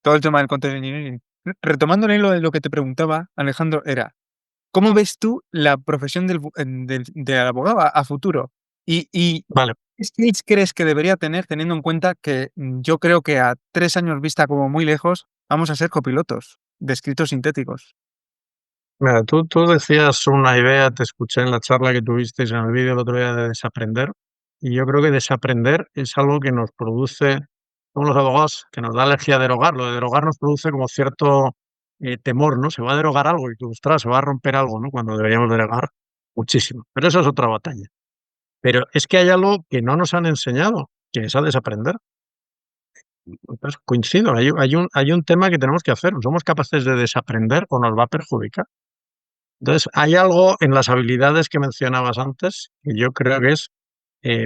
Todo el tema del content engineering. Retomando el hilo de lo que te preguntaba, Alejandro, era, ¿cómo ves tú la profesión del abogado a futuro? Y Vale, ¿qué skills crees que debería tener, teniendo en cuenta que yo creo que a 3 años vista como muy lejos, vamos a ser copilotos de escritos sintéticos? mira, tú decías una idea, te escuché en la charla que tuvisteis en el vídeo el otro día de desaprender, y yo creo que desaprender es algo que nos produce, como los abogados, que nos da alergia a derogar. Lo de derogar nos produce como cierto temor, ¿no? Se va a derogar algo y que, ostras, se va a romper algo, ¿no? Cuando deberíamos derogar muchísimo. Pero eso es otra batalla. Pero es que hay algo que no nos han enseñado, que es a desaprender. Entonces, coincido, hay un tema que tenemos que hacer. ¿Somos capaces de desaprender o nos va a perjudicar? Entonces, hay algo en las habilidades que mencionabas antes que yo creo que es,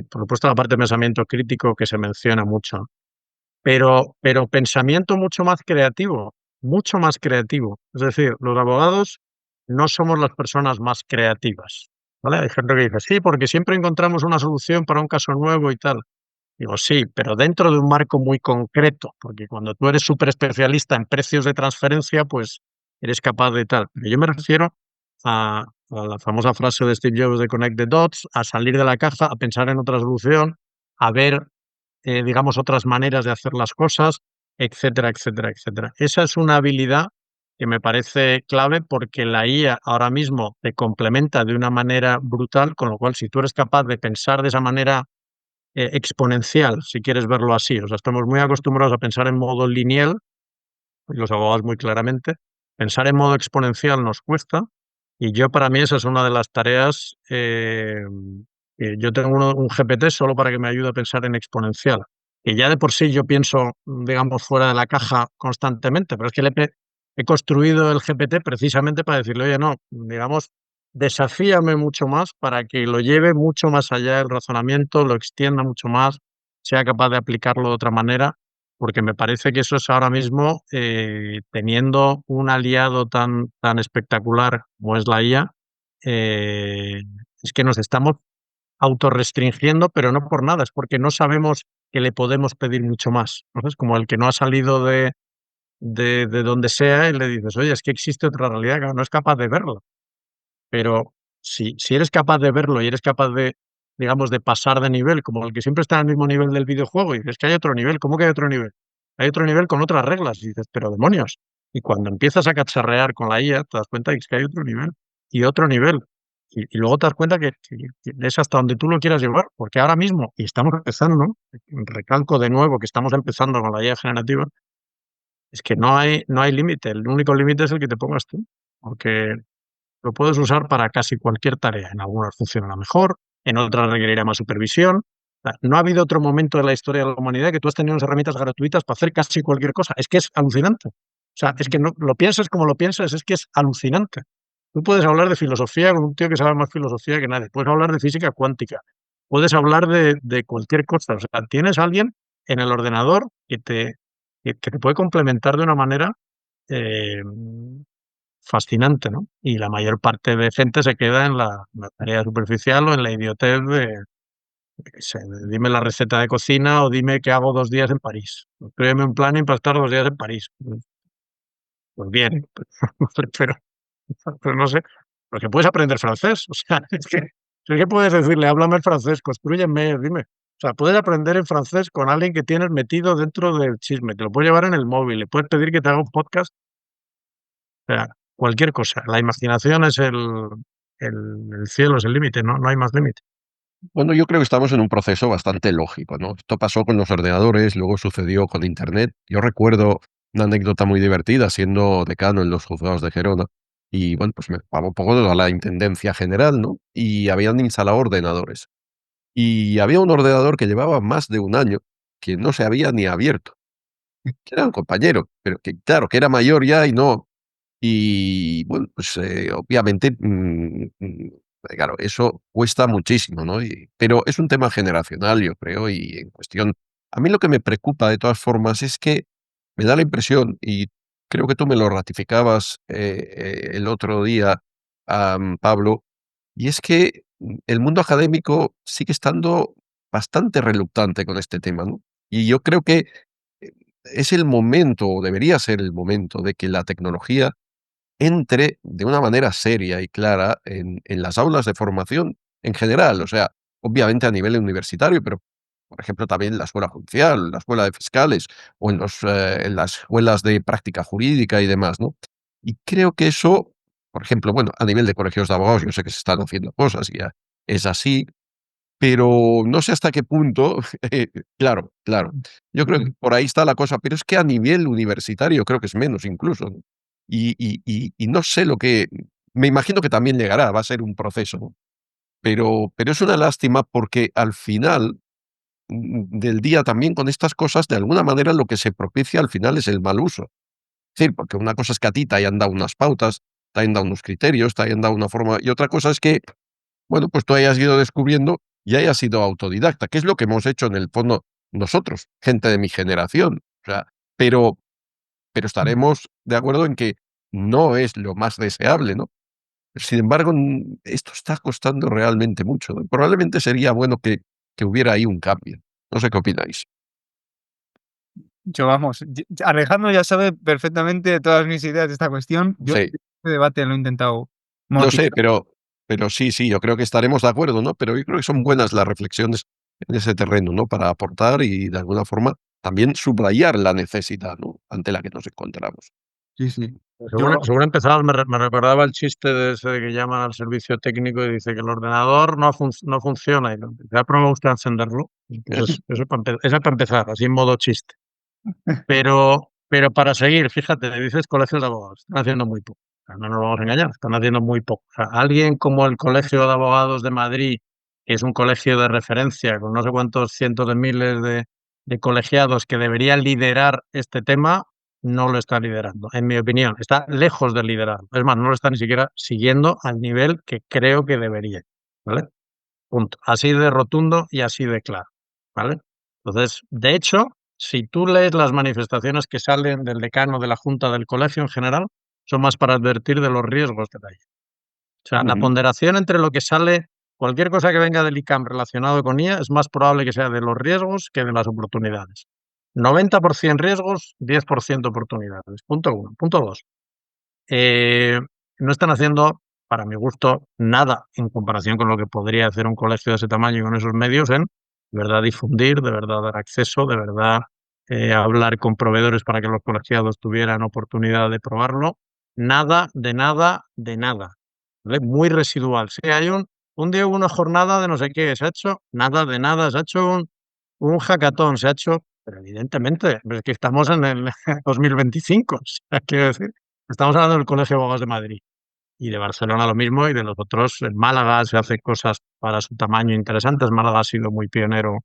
por supuesto, la parte de pensamiento crítico que se menciona mucho, pero pensamiento mucho más creativo, mucho más creativo. Es decir, los abogados no somos las personas más creativas, ¿vale? Hay gente que dice, sí, porque siempre encontramos una solución para un caso nuevo y tal. Digo, sí, pero dentro de un marco muy concreto, porque cuando tú eres súper especialista en precios de transferencia, pues eres capaz de tal. Pero yo me refiero a la famosa frase de Steve Jobs de Connect the Dots, a salir de la caja, a pensar en otra solución, a ver, digamos, otras maneras de hacer las cosas, etcétera, etcétera, etcétera. Esa es una habilidad que me parece clave porque la IA ahora mismo te complementa de una manera brutal, con lo cual si tú eres capaz de pensar de esa manera exponencial, si quieres verlo así. O sea, estamos muy acostumbrados a pensar en modo lineal, y los abogados muy claramente. Pensar en modo exponencial nos cuesta, y yo para mí esa es una de las tareas. Que yo tengo un GPT solo para que me ayude a pensar en exponencial. Que ya de por sí yo pienso, digamos, fuera de la caja constantemente, pero es que he construido el GPT precisamente para decirle, oye, no, digamos, desafíame mucho más para que lo lleve mucho más allá del razonamiento, lo extienda mucho más, sea capaz de aplicarlo de otra manera, porque me parece que eso es ahora mismo, teniendo un aliado tan espectacular como es la IA, eh, es que nos estamos autorrestringiendo, pero no por nada, es porque no sabemos que le podemos pedir mucho más, ¿no? Es como el que no ha salido de donde sea y le dices, oye, es que existe otra realidad, claro, no es capaz de verlo. Pero si eres capaz de verlo y eres capaz de, digamos, de pasar de nivel, como el que siempre está al mismo nivel del videojuego, y dices que hay otro nivel, ¿cómo que hay otro nivel? Hay otro nivel con otras reglas, y dices, pero demonios. Y cuando empiezas a cacharrear con la IA, te das cuenta de que hay otro nivel y otro nivel. Y luego te das cuenta que es hasta donde tú lo quieras llevar, porque ahora mismo, y estamos empezando, recalco de nuevo que estamos empezando con la IA generativa, es que no hay límite, el único límite es el que te pongas tú, porque lo puedes usar para casi cualquier tarea. En algunas funcionará mejor, en otras requerirá más supervisión. O sea, no ha habido otro momento de la historia de la humanidad que tú has tenido unas herramientas gratuitas para hacer casi cualquier cosa. Es que es alucinante. O sea, es que no lo pienses como lo pienses, es que es alucinante. Tú puedes hablar de filosofía con un tío que sabe más filosofía que nadie. Puedes hablar de física cuántica. Puedes hablar de cualquier cosa. O sea, tienes a alguien en el ordenador que te puede complementar de una manera eh, fascinante, ¿no? Y la mayor parte de gente se queda en la tarea superficial o en la idiotez de, yo qué sé, dime la receta de cocina o dime qué hago 2 días en París. Escríbeme un planning para estar 2 días en París. Pues bien, pero, pero no sé, porque puedes aprender francés. O sea, es que puedes decirle, háblame el francés, construyeme, dime. O sea, puedes aprender en francés con alguien que tienes metido dentro del chisme, te lo puedes llevar en el móvil, le puedes pedir que te haga un podcast. O sea, cualquier cosa. La imaginación es el cielo, es el límite, ¿no? No hay más límite. Bueno, yo creo que estamos en un proceso bastante lógico, ¿no? Esto pasó con los ordenadores, luego sucedió con Internet. Yo recuerdo una anécdota muy divertida siendo decano en los juzgados de Gerona y, bueno, pues me ocupaba un poco de la intendencia general, ¿no? Y habían instalado ordenadores. Y había un ordenador que llevaba más de un año que no se había ni abierto, que era un compañero, pero que, claro, que era mayor ya y no. Y bueno, pues obviamente, claro, eso cuesta muchísimo, ¿no? Pero es un tema generacional, yo creo, y en cuestión. A mí lo que me preocupa de todas formas es que me da la impresión, y creo que tú me lo ratificabas el otro día, Pablo, y es que el mundo académico sigue estando bastante reluctante con este tema, ¿no? Y yo creo que eh, es el momento, o debería ser el momento, de que la tecnología entre de una manera seria y clara en las aulas de formación en general, o sea, obviamente a nivel universitario, pero, por ejemplo, también en la escuela judicial, la escuela de fiscales o en las escuelas de práctica jurídica y demás, ¿no? Y creo que eso, por ejemplo, bueno, a nivel de colegios de abogados, yo sé que se están haciendo cosas y ya es así, pero no sé hasta qué punto, claro, yo creo que por ahí está la cosa, pero es que a nivel universitario creo que es menos incluso, ¿no? Y no sé lo que me imagino que también llegará, va a ser un proceso, ¿no? Pero es una lástima porque al final, del día también con estas cosas, de alguna manera lo que se propicia al final es el mal uso. Es decir, porque una cosa es que a ti te hayan dado unas pautas, te hayan dado unos criterios, te hayan dado una forma, y otra cosa es que bueno, pues tú hayas ido descubriendo y hayas sido autodidacta, que es lo que hemos hecho en el fondo nosotros, gente de mi generación. O sea, pero, pero estaremos de acuerdo en que no es lo más deseable, ¿no? Sin embargo, esto está costando realmente mucho, ¿no? Probablemente sería bueno que hubiera ahí un cambio. No sé qué opináis. Yo, vamos, Alejandro ya sabe perfectamente todas mis ideas de esta cuestión. Yo Sí, este debate lo he intentado lo sé, motivar. pero sí, yo creo que estaremos de acuerdo, ¿no? Pero yo creo que son buenas las reflexiones en ese terreno, ¿no? Para aportar y de alguna forma también subrayar la necesidad, ¿no? Ante la que nos encontramos. Sí, sí. Según, Yo, según empezabas, me recordaba el chiste de ese de que llaman al servicio técnico y dice que el ordenador no funciona. Y dice, ¿ha probado usted a encenderlo? Eso para empezar, así en modo chiste. Pero para seguir, fíjate, dices colegios de abogados, están haciendo muy poco. O sea, no nos vamos a engañar, están haciendo muy poco. O sea, alguien como el Colegio de Abogados de Madrid, que es un colegio de referencia con no sé cuántos cientos de miles de colegiados que debería liderar este tema, no lo está liderando, en mi opinión. Está lejos de liderarlo. Es más, no lo está ni siquiera siguiendo al nivel que creo que debería. ¿Vale? Punto. Así de rotundo y así de claro. ¿Vale? Entonces, de hecho, si tú lees las manifestaciones que salen del decano, de la junta, del colegio en general, son más para advertir de los riesgos que hay. O sea, la Ujú. ponderación entre lo que sale, cualquier cosa que venga del ICAM relacionado con IA, es más probable que sea de los riesgos que de las oportunidades. 90% riesgos, 10% oportunidades. Punto uno. Punto dos. Eh, no están haciendo, para mi gusto, nada en comparación con lo que podría hacer un colegio de ese tamaño y con esos medios en, de verdad, difundir, de verdad, dar acceso, de verdad, hablar con proveedores para que los colegiados tuvieran oportunidad de probarlo. Nada, de nada, de nada. ¿Vale? Muy residual. Sí, hay un día hubo una jornada de no sé qué, se ha hecho nada de nada, se ha hecho un hackathon, se ha hecho, pero evidentemente, es que estamos en el 2025, o sea, quiero decir. Estamos hablando del Colegio de Abogados de Madrid. Y de Barcelona lo mismo, y de los otros, en Málaga se hace cosas para su tamaño interesantes. Málaga ha sido muy pionero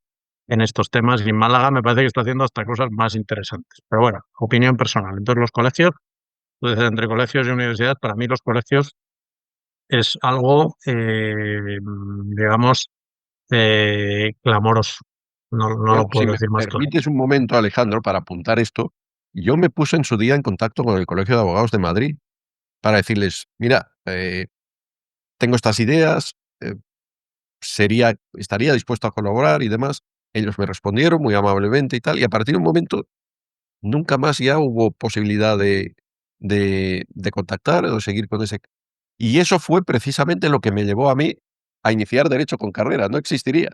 en estos temas y en Málaga me parece que está haciendo hasta cosas más interesantes. Pero bueno, opinión personal. Entonces los colegios, pues, entre colegios y universidades, para mí los colegios es algo, digamos, clamoroso. No Bueno, lo si puedo me decir más claro. permites un momento, Alejandro, para apuntar esto, yo me puse en su día en contacto con el Colegio de Abogados de Madrid para decirles, mira, tengo estas ideas, estaría dispuesto a colaborar y demás. Ellos me respondieron muy amablemente y tal, y a partir de un momento nunca más ya hubo posibilidad de contactar o de seguir con ese. Y eso fue precisamente lo que me llevó a mí a iniciar derecho con carrera, no existiría.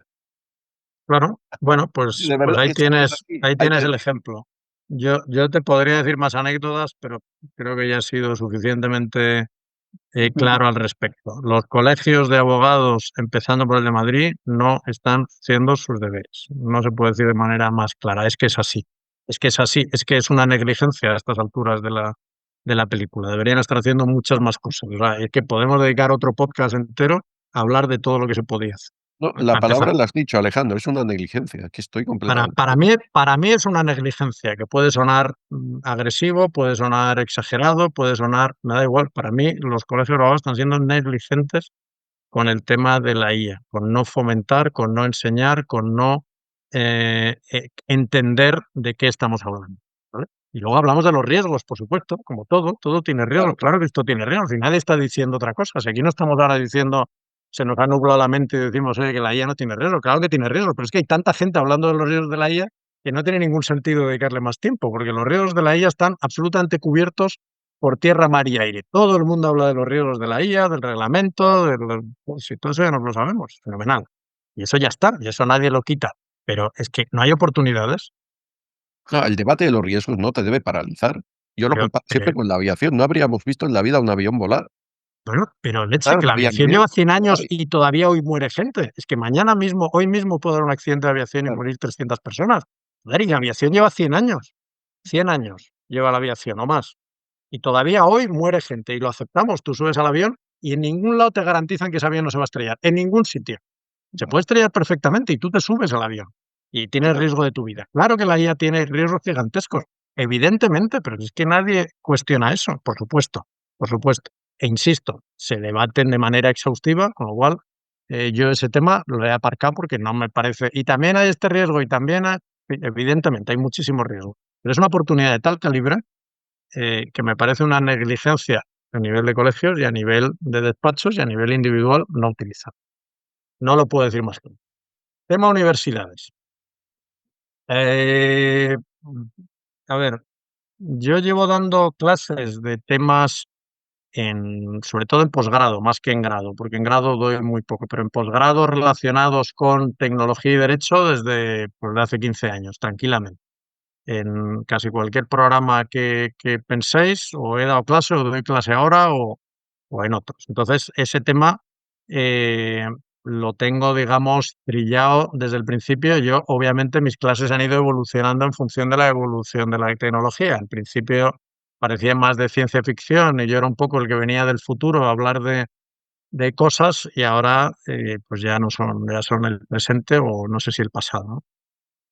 Claro, bueno, pues, De pues verdad, es que es así. ahí tienes el ejemplo. Yo te podría decir más anécdotas, pero creo que ya he sido suficientemente claro al respecto. Los colegios de abogados, empezando por el de Madrid, no están haciendo sus deberes. No se puede decir de manera más clara. Es que es así. Es que es así. Es que es una negligencia a estas alturas de la película. Deberían estar haciendo muchas más cosas. O sea, es que podemos dedicar otro podcast entero a hablar de todo lo que se podía hacer. No, la Para empezar. palabra la has dicho, Alejandro, es una negligencia, que estoy completamente de acuerdo. Para mí es una negligencia que puede sonar agresivo, puede sonar exagerado, puede sonar, me da igual. Para mí los colegios de abogados están siendo negligentes con el tema de la IA, con no fomentar, con no enseñar, con no entender de qué estamos hablando. ¿Vale? Y luego hablamos de los riesgos, por supuesto, como todo tiene riesgos. Claro. Claro que esto tiene riesgos y nadie está diciendo otra cosa. Si aquí no estamos ahora diciendo, se nos ha nublado la mente y decimos, oye, que la IA no tiene riesgos. Claro que tiene riesgos, pero es que hay tanta gente hablando de los riesgos de la IA que no tiene ningún sentido dedicarle más tiempo, porque los riesgos de la IA están absolutamente cubiertos por tierra, mar y aire. Todo el mundo habla de los riesgos de la IA, del reglamento, pues, todo eso ya nos lo sabemos, fenomenal. Y eso ya está, y eso nadie lo quita. Pero es que no hay oportunidades. Claro, el debate de los riesgos no te debe paralizar. Yo lo Pero, comparo pero, siempre con la aviación. No habríamos visto en la vida un avión volar. bueno, pero leche, Claro, que no la había aviación nivel. lleva 100 Claro, años y todavía hoy muere gente. Es que mañana mismo, hoy mismo puede haber un accidente de aviación y claro. morir 300 personas. Joder, y la aviación lleva 100 años. 100 años lleva la aviación o más. Y todavía hoy muere gente y lo aceptamos. Tú subes al avión y en ningún lado te garantizan que ese avión no se va a estrellar. En ningún sitio. Se puede estrellar perfectamente y tú te subes al avión y tienes Claro. riesgo de tu vida. Claro que la IA tiene riesgos gigantescos, evidentemente, pero es que nadie cuestiona eso, por supuesto, por supuesto. E insisto, se debaten de manera exhaustiva, con lo cual yo ese tema lo he aparcado porque no me parece. Y también hay este riesgo y también hay, evidentemente, hay muchísimos riesgos, pero es una oportunidad de tal calibre que me parece una negligencia a nivel de colegios y a nivel de despachos y a nivel individual no utilizar. No lo puedo decir más claro. Tema universidades. Eh, a ver, yo llevo dando clases de temas sobre todo en posgrado, más que en grado, porque en grado doy muy poco, pero en posgrado relacionados con tecnología y derecho desde pues, de hace 15 años, tranquilamente. En casi cualquier programa que penséis, o he dado clase, o doy clase ahora, o en otros. Entonces, ese tema eh, lo tengo, digamos, trillado desde el principio. Yo, obviamente, mis clases han ido evolucionando en función de la evolución de la tecnología. Al principio parecía más de ciencia ficción y yo era un poco el que venía del futuro a hablar de cosas y ahora pues ya no son, ya son el presente o no sé si el pasado, ¿no?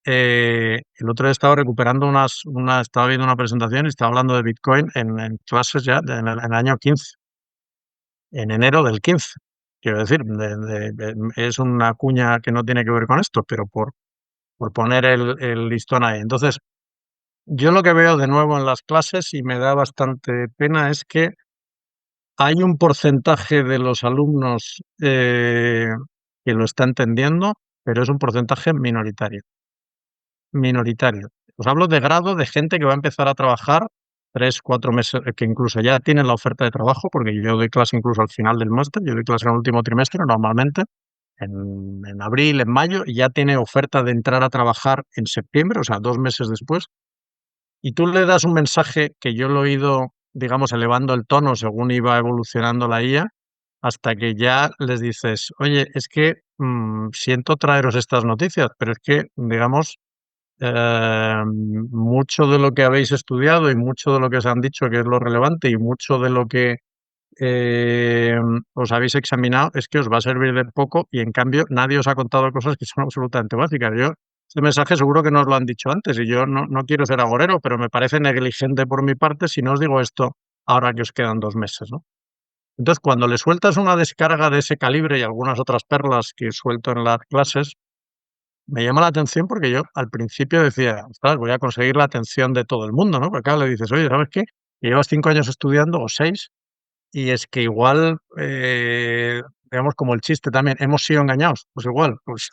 El otro día estaba recuperando estaba viendo una presentación y estaba hablando de Bitcoin en clases ya en el año 15, en enero del 15. Quiero decir, es una cuña que no tiene que ver con esto, pero por poner el listón ahí. Entonces, yo lo que veo de nuevo en las clases y me da bastante pena es que hay un porcentaje de los alumnos que lo está entendiendo, pero es un porcentaje minoritario. Minoritario. Os hablo de grado de gente que va a empezar a trabajar 3, 4 meses, que incluso ya tienen la oferta de trabajo, porque yo doy clase incluso al final del máster, yo doy clase en el último trimestre normalmente, en abril, en mayo, y ya tiene oferta de entrar a trabajar en septiembre, o sea, 2 meses después, y tú le das un mensaje que yo lo he ido, digamos, elevando el tono según iba evolucionando la IA, hasta que ya les dices, oye, es que siento traeros estas noticias, pero es que, digamos, mucho de lo que habéis estudiado y mucho de lo que os han dicho que es lo relevante y mucho de lo que os habéis examinado, es que os va a servir de poco y en cambio nadie os ha contado cosas que son absolutamente básicas. Este mensaje seguro que no os lo han dicho antes y yo no quiero ser agorero, pero me parece negligente por mi parte si no os digo esto ahora que os quedan 2 meses, ¿no? Entonces, cuando le sueltas una descarga de ese calibre y algunas otras perlas que suelto en las clases, me llama la atención porque yo al principio decía, ostras, voy a conseguir la atención de todo el mundo, ¿no? Porque acá le dices, oye, ¿sabes qué? Que llevas 5 años estudiando o 6 y es que igual, digamos, como el chiste también, hemos sido engañados, pues igual, pues,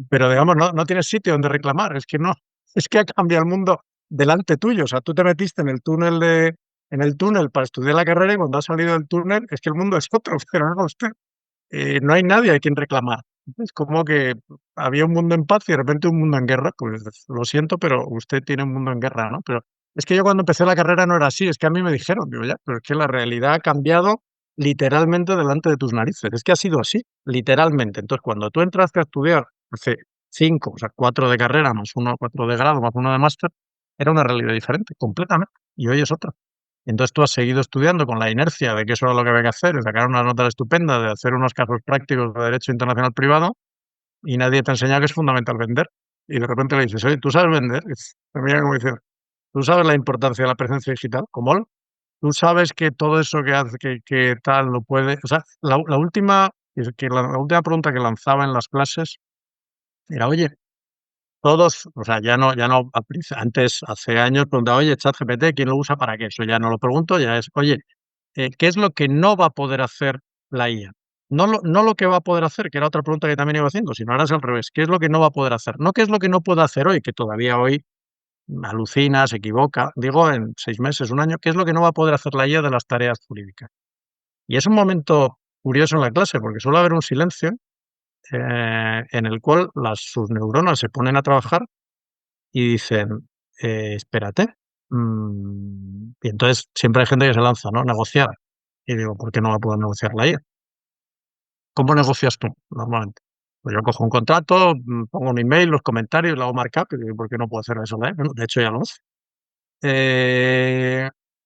pero digamos, no tienes sitio donde reclamar, es que no, es que ha cambiado el mundo delante tuyo, o sea, tú te metiste en el túnel para estudiar la carrera y cuando has salido del túnel es que el mundo es otro, pero no usted, no hay nadie a quien reclamar. Es como que había un mundo en paz y de repente un mundo en guerra, pues lo siento, pero usted tiene un mundo en guerra, ¿no? Pero es que yo cuando empecé la carrera no era así, es que a mí me dijeron, digo, ya, pero es que la realidad ha cambiado literalmente delante de tus narices, es que ha sido así, literalmente. Entonces, cuando tú entraste a estudiar hace 5, o sea, 4 de carrera, más 1, 4 de grado, más 1 de máster, era una realidad diferente, completamente, y hoy es otra. Entonces tú has seguido estudiando con la inercia de que eso era lo que había que hacer, de sacar unas notas estupendas, de hacer unos casos prácticos de derecho internacional privado, y nadie te enseña que es fundamental vender. Y de repente le dices, oye, ¿tú sabes vender? Y te mira como diciendo, ¿tú sabes la importancia de la presencia digital? ¿Cómo? ¿Tú sabes que todo eso que hace, que tal, lo puede? O sea, la última, la última pregunta que lanzaba en las clases era, oye, todos, o sea, ya no, antes, hace años, preguntaba, oye, ChatGPT, ¿quién lo usa para qué? Eso ya no lo pregunto, ya es, oye, ¿qué es lo que no va a poder hacer la IA? No lo que va a poder hacer, que era otra pregunta que también iba haciendo, sino ahora es al revés. ¿Qué es lo que no va a poder hacer? No qué es lo que no puede hacer hoy, que todavía hoy alucina, se equivoca. Digo, en 6 meses, un año, ¿qué es lo que no va a poder hacer la IA de las tareas jurídicas? Y es un momento curioso en la clase, porque suele haber un silencio en el cual sus neuronas se ponen a trabajar y dicen, espérate. Y entonces siempre hay gente que se lanza, ¿no? Negociar. Y digo, ¿por qué no va a poder negociar la IA? ¿Cómo negocias tú normalmente? Pues yo cojo un contrato, pongo un email, los comentarios, le hago markup, y digo, ¿por qué no puedo hacer eso la IA? Bueno, de hecho ya lo hace.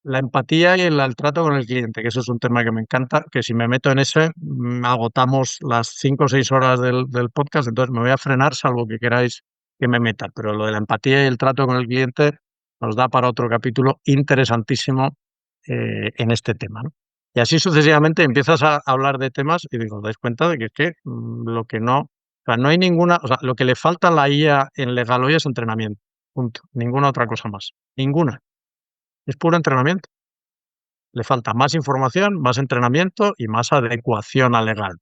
La empatía y el trato con el cliente, que eso es un tema que me encanta, que si me meto en ese, agotamos las 5 o 6 horas del podcast, entonces me voy a frenar, salvo que queráis que me meta. Pero lo de la empatía y el trato con el cliente nos da para otro capítulo interesantísimo en este tema, ¿no? Y así sucesivamente empiezas a hablar de temas y digo, os dais cuenta de que es que lo que no, o sea, no hay ninguna, o sea, lo que le falta a la IA en legal hoy es entrenamiento. Punto. Ninguna otra cosa más. Ninguna. Es puro entrenamiento. Le falta más información, más entrenamiento y más adecuación a legal.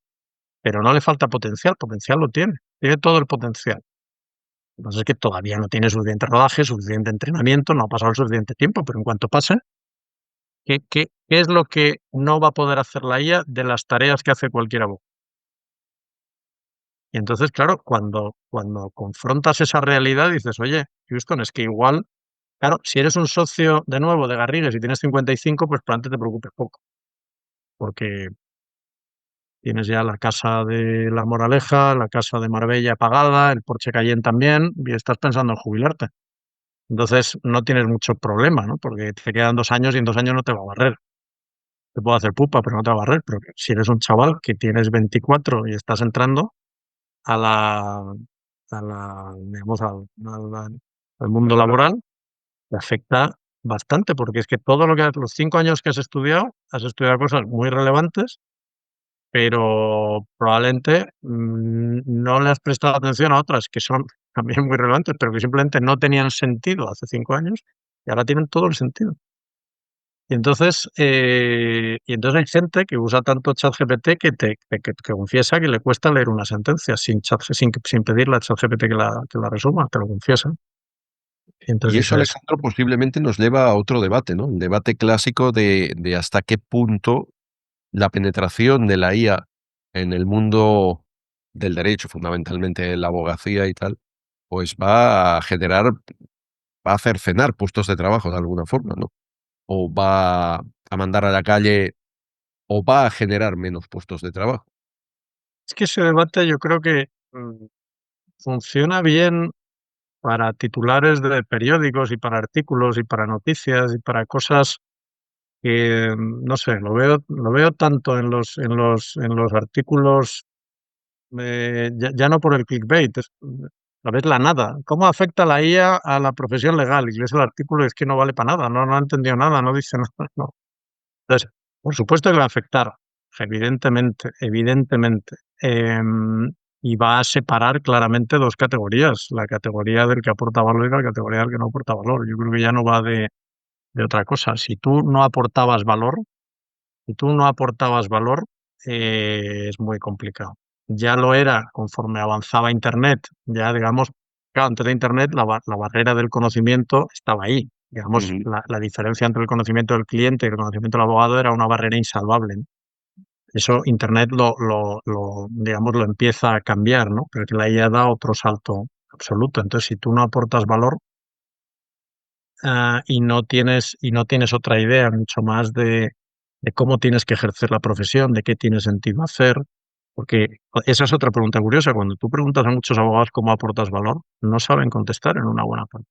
Pero no le falta potencial. Potencial lo tiene. Tiene todo el potencial. Lo que pasa es que todavía no tiene suficiente rodaje, suficiente entrenamiento, no ha pasado el suficiente tiempo, pero en cuanto pase, ¿qué es lo que no va a poder hacer la IA de las tareas que hace cualquier abogado? Y entonces, claro, cuando confrontas esa realidad, dices, oye, Houston, es que igual, claro, si eres un socio de nuevo de Garrigues y tienes 55, pues probablemente te preocupes poco, porque tienes ya la casa de La Moraleja, la casa de Marbella pagada, el Porsche Cayenne también, y estás pensando en jubilarte. Entonces no tienes mucho problema, ¿no? Porque te quedan 2 años y en 2 años no te va a barrer. Te puedo hacer pupa, pero no te va a barrer. Pero si eres un chaval que tienes 24 y estás entrando a digamos, al mundo laboral, te afecta bastante, porque es que todo lo que los 5 años que has estudiado cosas muy relevantes, pero probablemente no le has prestado atención a otras que son también muy relevantes, pero que simplemente no tenían sentido hace 5 años y ahora tienen todo el sentido. Y entonces hay gente que usa tanto ChatGPT que confiesa que le cuesta leer una sentencia sin pedirle a ChatGPT que la resuma, te lo confiesa. Y Y entonces eso, dices, Alejandro, posiblemente nos lleva a otro debate, ¿no? El debate clásico de hasta qué punto la penetración de la IA en el mundo del derecho, fundamentalmente la abogacía y tal, pues va a hacer cenar puestos de trabajo de alguna forma, ¿no? O va a mandar a la calle o va a generar menos puestos de trabajo. es que ese debate yo creo que funciona bien para titulares de periódicos y para artículos y para noticias y para cosas que, no sé, lo veo tanto en los artículos, ya no por el clickbait, a ver la nada. ¿Cómo afecta la IA a la profesión legal? Y lees el artículo y es que no vale para nada, no ha entendido nada, no dice nada, no. Entonces, por supuesto que va a afectar, evidentemente. Y va a separar claramente dos categorías, la categoría del que aporta valor y la categoría del que no aporta valor. Yo creo que ya no va de otra cosa. Si tú no aportabas valor, es muy complicado. Ya lo era conforme avanzaba Internet, ya digamos, claro, antes de Internet la barrera del conocimiento estaba ahí. Digamos, Ujú. la diferencia entre el conocimiento del cliente y el conocimiento del abogado era una barrera insalvable, ¿no? Eso Internet digamos, lo empieza a cambiar, ¿no? Pero que la IA da otro salto absoluto. Entonces, si tú no aportas valor, y no tienes otra idea mucho más de cómo tienes que ejercer la profesión, de qué tiene sentido hacer, porque esa es otra pregunta curiosa. Cuando tú preguntas a muchos abogados cómo aportas valor, no saben contestar en una buena parte.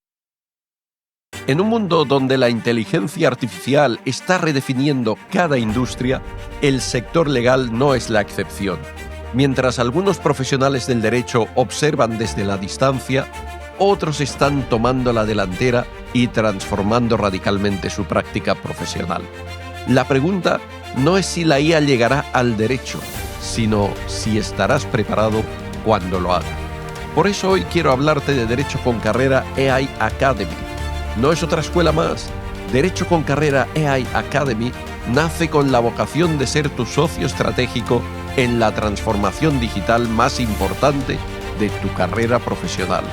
En un mundo donde la inteligencia artificial está redefiniendo cada industria, el sector legal no es la excepción. Mientras algunos profesionales del derecho observan desde la distancia, otros están tomando la delantera y transformando radicalmente su práctica profesional. La pregunta no es si la IA llegará al derecho, sino si estarás preparado cuando lo haga. Por eso hoy quiero hablarte de Derecho con Carrera AI Academy. No es otra escuela más. Derecho con Carrera AI Academy nace con la vocación de ser tu socio estratégico en la transformación digital más importante de tu carrera profesional.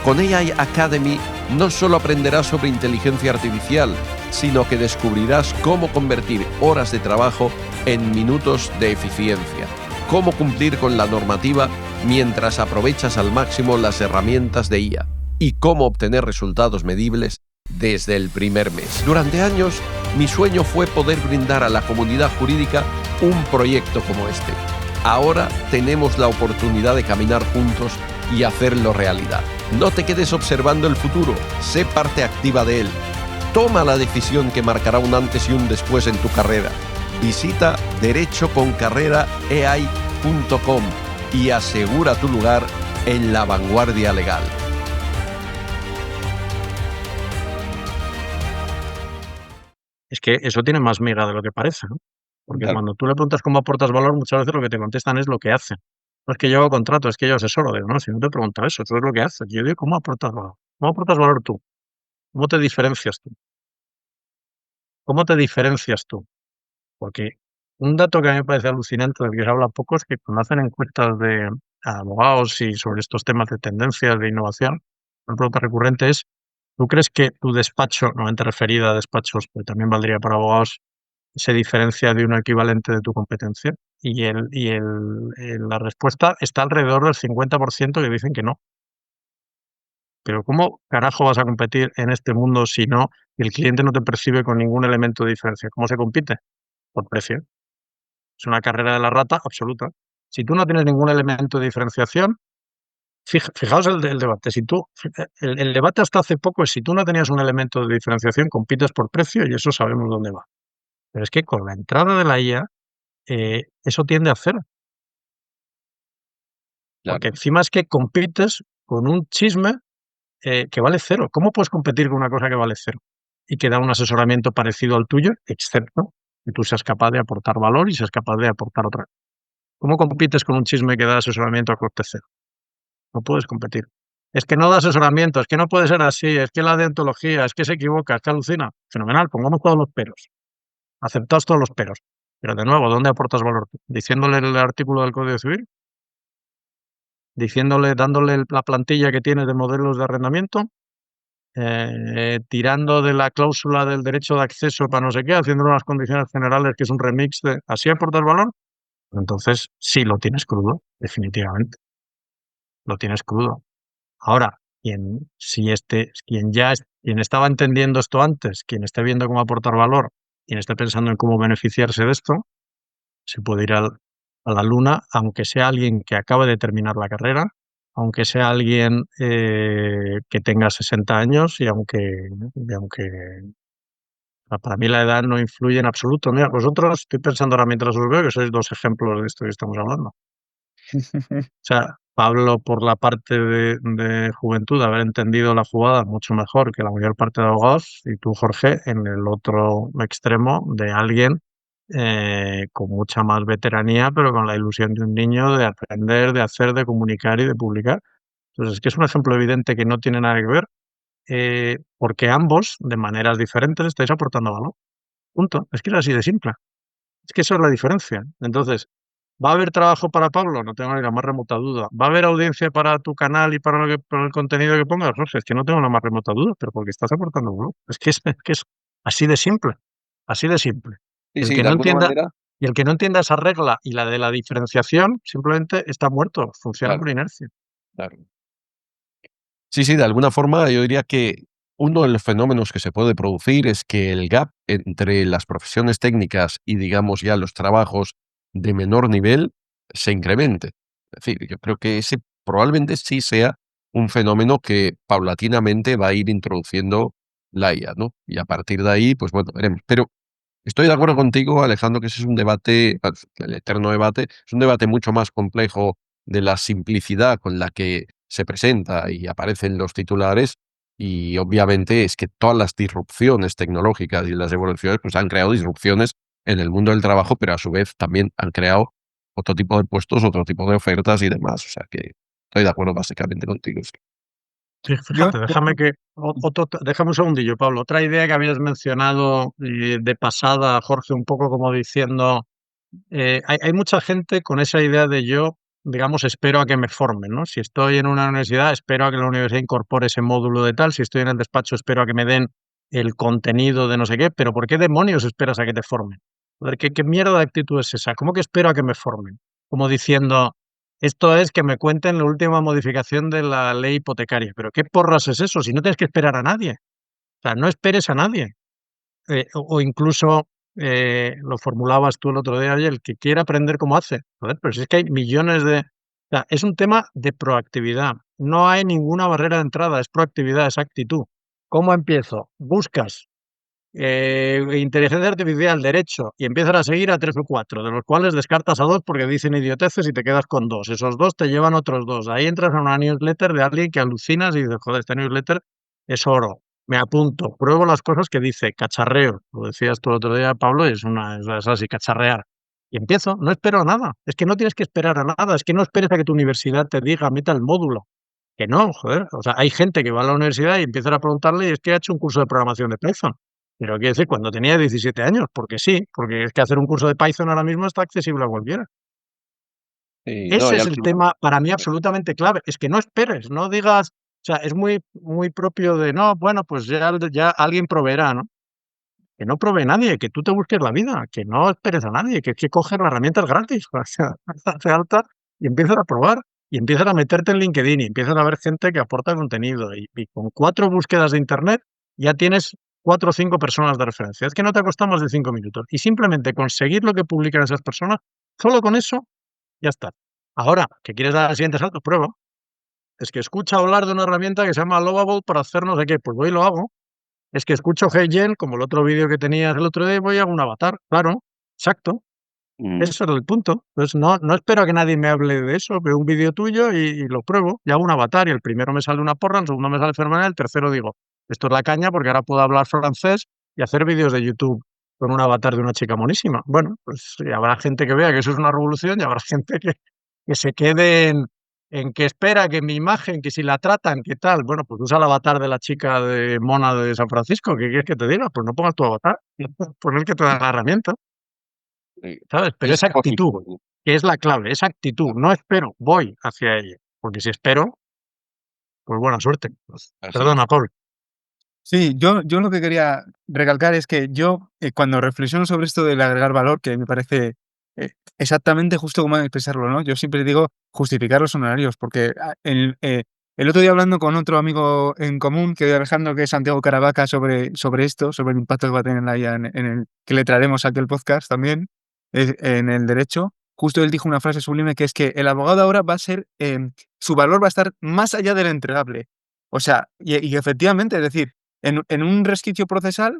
Con AI Academy no solo aprenderás sobre inteligencia artificial, sino que descubrirás cómo convertir horas de trabajo en minutos de eficiencia, cómo cumplir con la normativa mientras aprovechas al máximo las herramientas de IA y cómo obtener resultados medibles desde el primer mes. Durante años, mi sueño fue poder brindar a la comunidad jurídica un proyecto como este. Ahora tenemos la oportunidad de caminar juntos y hacerlo realidad. No te quedes observando el futuro, sé parte activa de él. Toma la decisión que marcará un antes y un después en tu carrera. Visita derechoconcarreraai.com y asegura tu lugar en la vanguardia legal. Es que eso tiene más miga de lo que parece, ¿no? Porque Claro. cuando tú le preguntas cómo aportas valor, muchas veces lo que te contestan es lo que hacen. No es que yo hago contrato, es que yo asesoro. Digo, no, si no te pregunto eso es lo que haces. Yo digo, ¿cómo aportas valor? ¿Cómo aportas valor tú? ¿Cómo te diferencias tú? ¿Cómo te diferencias tú? Porque un dato que a mí me parece alucinante, del que se habla poco, es que cuando hacen encuestas de abogados y sobre estos temas de tendencias de innovación, una pregunta recurrente es, ¿tú crees que tu despacho, normalmente referida a despachos, pero también valdría para abogados, se diferencia de un equivalente de tu competencia? La respuesta está alrededor del 50% que dicen que no. Pero ¿cómo carajo vas a competir en este mundo si no, el cliente no te percibe con ningún elemento de diferencia? ¿Cómo se compite? Por precio. Es una carrera de la rata absoluta. Si tú no tienes ningún elemento de diferenciación, fijaos el debate. El debate hasta hace poco es si tú no tenías un elemento de diferenciación, compites por precio y eso sabemos dónde va. Pero es que con la entrada de la IA, eso tiende a cero. Claro. Porque encima es que compites con un chisme que vale cero. ¿Cómo puedes competir con una cosa que vale cero? Y que da un asesoramiento parecido al tuyo, excepto que tú seas capaz de aportar valor y seas capaz de aportar otra. ¿Cómo compites con un chisme que da asesoramiento a coste cero? No puedes competir. Es que no da asesoramiento, es que no puede ser así, es que la deontología, es que se equivoca, es que alucina. Fenomenal, pongamos todos los peros. Aceptaos todos los peros. Pero de nuevo, ¿dónde aportas valor? ¿Diciéndole el artículo del Código Civil? Dándole la plantilla que tiene de modelos de arrendamiento, tirando de la cláusula del derecho de acceso para no sé qué, haciendo unas condiciones generales que es un remix de ¿así aportas valor? Entonces sí lo tienes crudo, definitivamente. Lo tienes crudo. Ahora, quien estaba entendiendo esto antes, quien esté viendo cómo aportar valor, quien esté pensando en cómo beneficiarse de esto, se puede ir a la luna, aunque sea alguien que acabe de terminar la carrera, aunque sea alguien que tenga 60 años y aunque Para mí la edad no influye en absoluto. Mira, vosotros, estoy pensando ahora mientras os veo que sois dos ejemplos de esto que estamos hablando. O sea, Pablo por la parte de juventud, haber entendido la jugada mucho mejor que la mayor parte de abogados, y tú, Jorge, en el otro extremo de alguien con mucha más veteranía, pero con la ilusión de un niño de aprender, de hacer, de comunicar y de publicar. Entonces, es que es un ejemplo evidente que no tiene nada que ver, porque ambos, de maneras diferentes, estáis aportando valor. Punto. Es que es así de simple. Es que eso es la diferencia. Entonces, ¿va a haber trabajo para Pablo? No tengo ni la más remota duda. ¿Va a haber audiencia para tu canal y para el contenido que pongas? Jorge, es que no tengo la más remota duda, pero porque estás aportando valor. Es que es así de simple. Así de simple. Sí, El sí, que de no alguna entienda, manera, y el que no entienda esa regla y la de la diferenciación, simplemente está muerto, funciona por claro, inercia. claro. Sí, sí, de alguna forma yo diría que uno de los fenómenos que se puede producir es que el gap entre las profesiones técnicas y, digamos, ya los trabajos de menor nivel se incremente. Es decir, yo creo que ese probablemente sí sea un fenómeno que paulatinamente va a ir introduciendo la IA, ¿no? Y a partir de ahí, pues bueno, veremos. Pero estoy de acuerdo contigo, Alejandro, que ese es un debate, el eterno debate, es un debate mucho más complejo de la simplicidad con la que se presenta y aparecen los titulares. Y obviamente es que todas las disrupciones tecnológicas y las evoluciones pues han creado disrupciones en el mundo del trabajo, pero a su vez también han creado otro tipo de puestos, otro tipo de ofertas y demás. O sea que estoy de acuerdo básicamente contigo. Sí. Sí, Yo, fíjate, déjame un segundillo, Pablo. Otra idea que habías mencionado de pasada, Jorge, un poco como diciendo, hay mucha gente con esa idea de yo, digamos, espero a que me formen, ¿no? Si estoy en una universidad, espero a que la universidad incorpore ese módulo de tal. Si estoy en el despacho, espero a que me den el contenido de no sé qué. Pero ¿por qué demonios esperas a que te formen? Joder, ¿qué mierda de actitud es esa? ¿Cómo que espero a que me formen? Como diciendo, esto es que me cuenten la última modificación de la ley hipotecaria. ¿Pero qué porras es eso? Si no tienes que esperar a nadie. O sea, no esperes a nadie. O incluso lo formulabas tú el otro día, oye, el que quiera aprender cómo hace. Joder, pero si es que hay millones de... O sea, es un tema de proactividad. No hay ninguna barrera de entrada, es proactividad, es actitud. ¿Cómo empiezo? Buscas inteligencia artificial, derecho, y empiezas a seguir a 3 o 4, de los cuales descartas a 2 porque dicen idioteces y te quedas con 2. Esos 2 te llevan otros 2. Ahí entras a una newsletter de alguien que alucinas y dices, joder, esta newsletter es oro. Me apunto, pruebo las cosas que dice, cacharreo. Lo decías tú el otro día, Pablo, y es así, cacharrear. Y empiezo, no espero a nada. Es que no tienes que esperar a nada. Es que no esperes a que tu universidad te diga, meta el módulo. Que no, joder. O sea, hay gente que va a la universidad y empiezan a preguntarle, y es que ha hecho un curso de programación de Python. Pero quiero decir, cuando tenía 17 años, porque sí, porque es que hacer un curso de Python ahora mismo está accesible a cualquiera. Y no, Ese y es al el final, tema para mí absolutamente clave. Es que no esperes, no digas, o sea, es muy, muy propio de, no, bueno, pues ya alguien proveerá, ¿no? Que no provee nadie, que tú te busques la vida, que no esperes a nadie, que es que coges las herramientas gratis, o sea, hace alta y empiezas a probar, y empiezas a meterte en LinkedIn, y empiezas a ver gente que aporta contenido, y con 4 búsquedas de internet ya tienes 4 o 5 personas de referencia. Es que no te ha costado más de 5 minutos. Y simplemente conseguir lo que publican esas personas, solo con eso, ya está. Ahora, que quieres dar el siguiente salto, prueba. Es que escucha hablar de una herramienta que se llama Lovable para hacer no sé qué, pues voy y lo hago. Es que escucho HeyGen, como el otro vídeo que tenías el otro día, y voy a un avatar. Claro, exacto. mm, Ese era el punto. Entonces, no espero a que nadie me hable de eso. Veo un vídeo tuyo y lo pruebo. Y hago un avatar. Y el primero me sale una porra, el segundo me sale fenomenal, el tercero digo, esto es la caña porque ahora puedo hablar francés y hacer vídeos de YouTube con un avatar de una chica monísima. Bueno, pues habrá gente que vea que eso es una revolución y habrá gente que se quede en que espera que mi imagen, que si la tratan, ¿qué tal? Bueno, pues usa el avatar de la chica de mona de San Francisco. ¿Qué quieres que te diga? Pues no pongas tu avatar. Pon el que te da la herramienta. sí. ¿Sabes? Pero Es esa actitud, lógico. que es la clave, esa actitud, no espero, voy hacia ella. Porque si espero, pues buena suerte. Así es. Perdona, Paul. sí, yo lo que quería recalcar es que yo, cuando reflexiono sobre esto del agregar valor, que me parece exactamente justo como expresarlo, ¿no? Yo siempre digo justificar los honorarios, porque el otro día hablando con otro amigo en común, que es Alejandro, que es Santiago Caravaca, sobre esto, sobre el impacto que va a tener la IA en el que le traeremos aquí el podcast también, en el derecho, justo él dijo una frase sublime que es que el abogado ahora va a ser, su valor va a estar más allá del entregable. O sea, y efectivamente, es decir, en un resquicio procesal,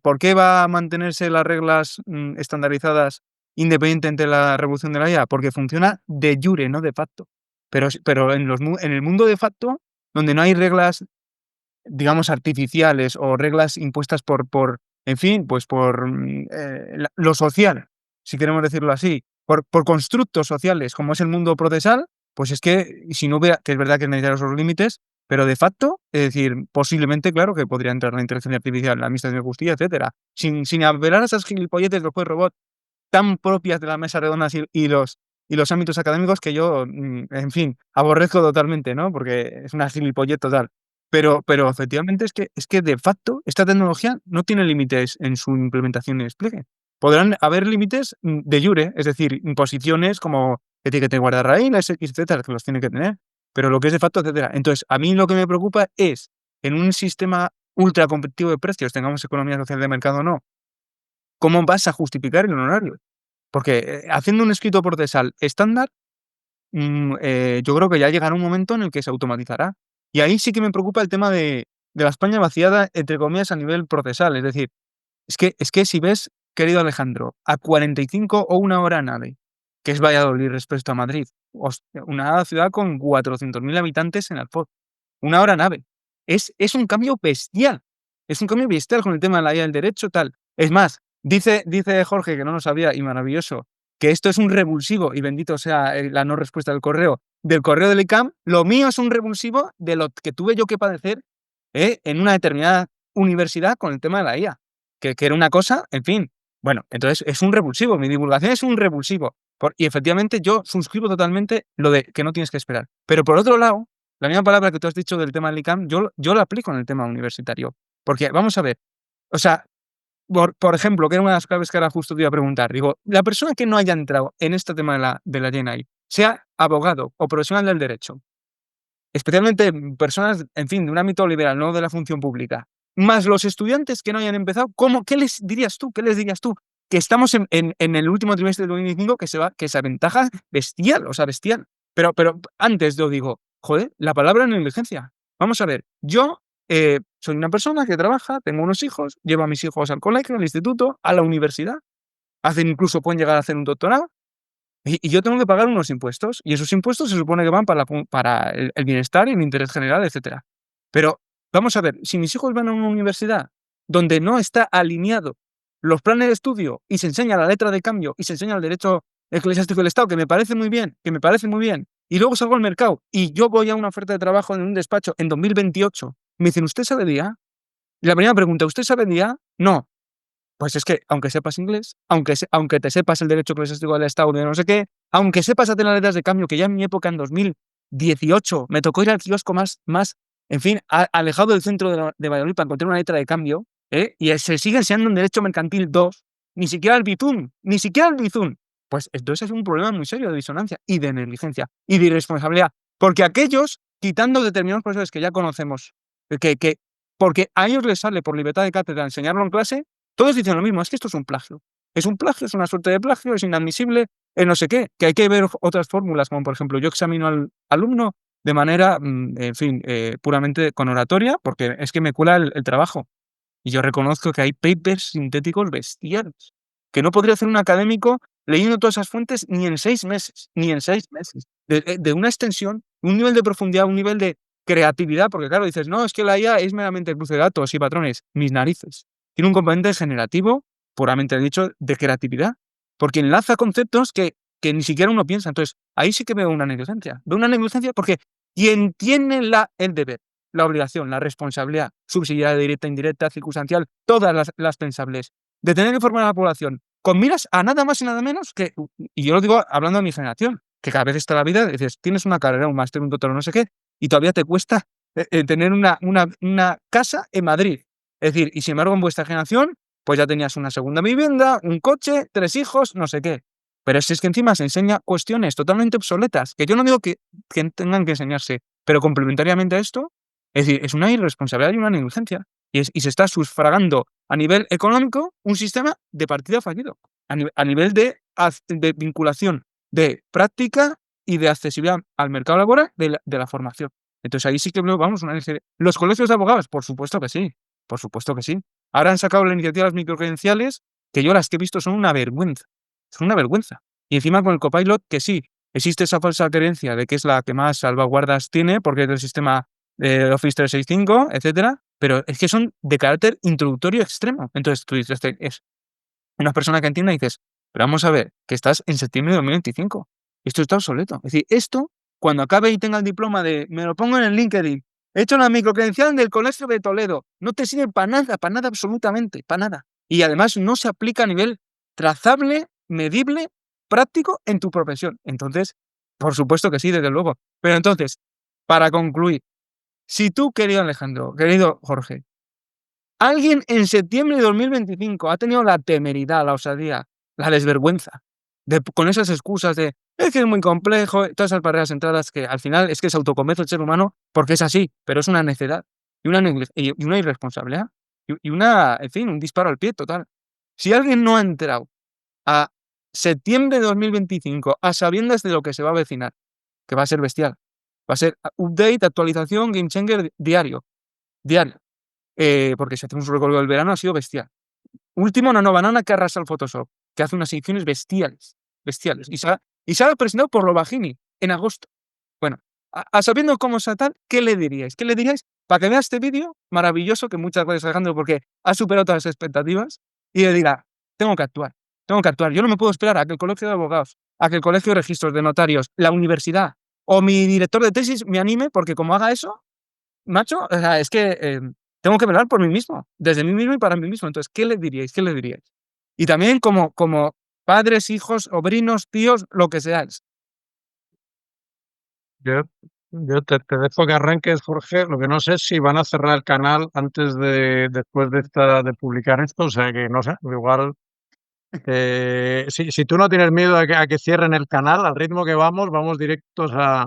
¿por qué va a mantenerse las reglas estandarizadas independientemente de la revolución de la IA? Porque funciona de jure, no de facto. Pero en el mundo de facto, donde no hay reglas, digamos, artificiales o reglas impuestas en fin, pues por lo social, si queremos decirlo así, por constructos sociales, como es el mundo procesal, pues es que, si no hubiera, que es verdad que necesitan esos límites, pero de facto, es decir, posiblemente, claro, que podría entrar la inteligencia artificial, la administración de justicia, etcétera, sin apelar a esas gilipolletes del juez robot tan propias de las mesas redondas y los ámbitos académicos que yo, en fin, aborrezco totalmente, ¿no? Porque es una gilipollez total. Pero efectivamente es que de facto esta tecnología no tiene límites en su implementación y despliegue. Podrán haber límites de jure, es decir, imposiciones como que tiene que tener guardarraíles, etcétera, que los tiene que tener, pero lo que es de facto, etcétera. Entonces, a mí lo que me preocupa es, en un sistema ultra competitivo de precios, tengamos economía social de mercado o no, ¿cómo vas a justificar el honorario? Porque haciendo un escrito procesal estándar, yo creo que ya llegará un momento en el que se automatizará. Y ahí sí que me preocupa el tema de la España vaciada, entre comillas, a nivel procesal. Es decir, es que si ves, querido Alejandro, a 45 o una hora nave, que es Valladolid respecto a Madrid, una ciudad con 400.000 habitantes en Alfoz, una hora nave. Es un cambio bestial. Es un cambio bestial con el tema de la IA del derecho, tal. Es más, dice Jorge, que no lo sabía y maravilloso, que esto es un revulsivo, y bendito sea la no respuesta del correo del ICAM. Lo mío es un revulsivo de lo que tuve yo que padecer en una determinada universidad con el tema de la IA, que era una cosa, en fin. Bueno, entonces es un revulsivo, mi divulgación es un revulsivo. Y efectivamente yo suscribo totalmente lo de que no tienes que esperar. Pero por otro lado, la misma palabra que tú has dicho del tema del ICAM, yo la aplico en el tema universitario. Porque, vamos a ver, o sea, por ejemplo, que era una de las claves que ahora justo te iba a preguntar, digo, la persona que no haya entrado en este tema de la GenAI, sea abogado o profesional del derecho, especialmente personas, en fin, de un ámbito liberal, no de la función pública, más los estudiantes que no hayan empezado, ¿qué les dirías tú? ¿Qué les dirías tú? Que estamos en el último trimestre del 2025, que esa ventaja bestial, o sea, bestial. Pero antes yo digo, joder, la palabra negligencia. Vamos a ver, yo soy una persona que trabaja, tengo unos hijos, llevo a mis hijos al colegio, al instituto, a la universidad, pueden llegar a hacer un doctorado, y yo tengo que pagar unos impuestos, y esos impuestos se supone que van para el bienestar y el interés general, etcétera. Pero vamos a ver, si mis hijos van a una universidad donde no está alineado los planes de estudio y se enseña la letra de cambio y se enseña el derecho eclesiástico del Estado, que me parece muy bien, y luego salgo al mercado y yo voy a una oferta de trabajo en un despacho en 2028, me dicen, ¿usted sabe de IA? Y la primera pregunta, ¿usted sabe de IA? No. Pues es que, aunque sepas inglés, aunque te sepas el derecho eclesiástico del Estado de no sé qué, aunque sepas hacer las letras de cambio, que ya en mi época, en 2018, me tocó ir al kiosco más en fin, alejado del centro de Valladolid para encontrar una letra de cambio, y se sigue enseñando en Derecho Mercantil 2, ni siquiera el Bizum, Pues entonces es un problema muy serio de disonancia y de negligencia y de irresponsabilidad. Porque aquellos, quitando determinados profesores que ya conocemos, porque a ellos les sale por libertad de cátedra enseñarlo en clase, todos dicen lo mismo, es que esto es un plagio. Es un plagio, es una suerte de plagio, es inadmisible, no sé qué, que hay que ver otras fórmulas, como por ejemplo, yo examino al alumno de manera, en fin, puramente con oratoria, porque es que me cuela el trabajo. Y yo reconozco que hay papers sintéticos bestiales, que no podría hacer un académico leyendo todas esas fuentes ni en 6 meses, de una extensión, un nivel de profundidad, un nivel de creatividad, porque claro, dices, no, es que la IA es meramente cruce de datos y patrones. Mis narices. Tiene un componente generativo, puramente dicho, de creatividad, porque enlaza conceptos que ni siquiera uno piensa. Entonces, ahí sí que veo una negligencia. Veo una negligencia porque quien tiene el deber, la obligación, la responsabilidad, subsidiaria, directa, indirecta, circunstancial, todas las pensables, de tener que formar a la población con miras a nada más y nada menos que, y yo lo digo hablando de mi generación, que cada vez está la vida, dices, tienes una carrera, un máster, un doctorado, no sé qué, y todavía te cuesta tener una casa en Madrid. Es decir, y sin embargo en vuestra generación, pues ya tenías una segunda vivienda, un coche, 3 hijos, no sé qué. Pero si es que encima se enseña cuestiones totalmente obsoletas, que yo no digo que tengan que enseñarse, pero complementariamente a esto, es decir, es una irresponsabilidad y una negligencia. Y se está sufragando a nivel económico un sistema de partida fallido, a nivel de vinculación de práctica y de accesibilidad al mercado laboral de la formación. Entonces ahí sí que vamos, los colegios de abogados, por supuesto que sí, Ahora han sacado la iniciativa de las microcredenciales, que yo las que he visto son una vergüenza. Son una vergüenza. Y encima con el Copilot, que sí, existe esa falsa creencia de que es la que más salvaguardas tiene, porque es del sistema de Office 365, etcétera, pero es que son de carácter introductorio extremo. Entonces tú dices, es una persona que entienda y dices, pero vamos a ver, que estás en septiembre de 2025. Esto está obsoleto. Es decir, esto, cuando acabe y tenga el diploma me lo pongo en el LinkedIn, he hecho la microcredencial del Colegio de Toledo, no te sirve para nada absolutamente, para nada. Y además no se aplica a nivel trazable, medible, práctico en tu profesión. Entonces, por supuesto que sí, desde luego. Pero entonces, para concluir, si tú, querido Alejandro, querido Jorge, alguien en septiembre de 2025 ha tenido la temeridad, la osadía, la desvergüenza, con esas excusas de es que es muy complejo, todas esas barreras entradas que al final es que se autoconvence el ser humano porque es así, pero es una necedad y una irresponsabilidad y en fin, un disparo al pie total. Si alguien no ha entrado a septiembre de 2025 a sabiendas de lo que se va a avecinar, que va a ser bestial, va a ser update, actualización, game changer diario, porque si hacemos un recorrido del verano ha sido bestial. Último, Nano Banana, que arrasa el Photoshop, que hace unas ediciones bestiales, y se ha presentado por Lovagini en agosto. Bueno, sabiendo cómo es tal, ¿qué le diríais? ¿Qué le diríais para que vea este vídeo maravilloso, que muchas gracias, Alejandro, porque ha superado todas las expectativas, y le diga, tengo que actuar. Yo no me puedo esperar a que el colegio de abogados, a que el colegio de registros de notarios, la universidad o mi director de tesis me anime, porque como haga eso, macho, o sea, es que tengo que velar por mí mismo, desde mí mismo y para mí mismo. Entonces, ¿qué le diríais? ¿Qué le diríais? Y también como padres, hijos, sobrinos, tíos, lo que seáis. Yo, yo te dejo que arranques, Jorge. Lo que no sé es si van a cerrar el canal después de publicar esto. O sea que no sé, igual. Si tú no tienes miedo a que cierren el canal, al ritmo que vamos directos a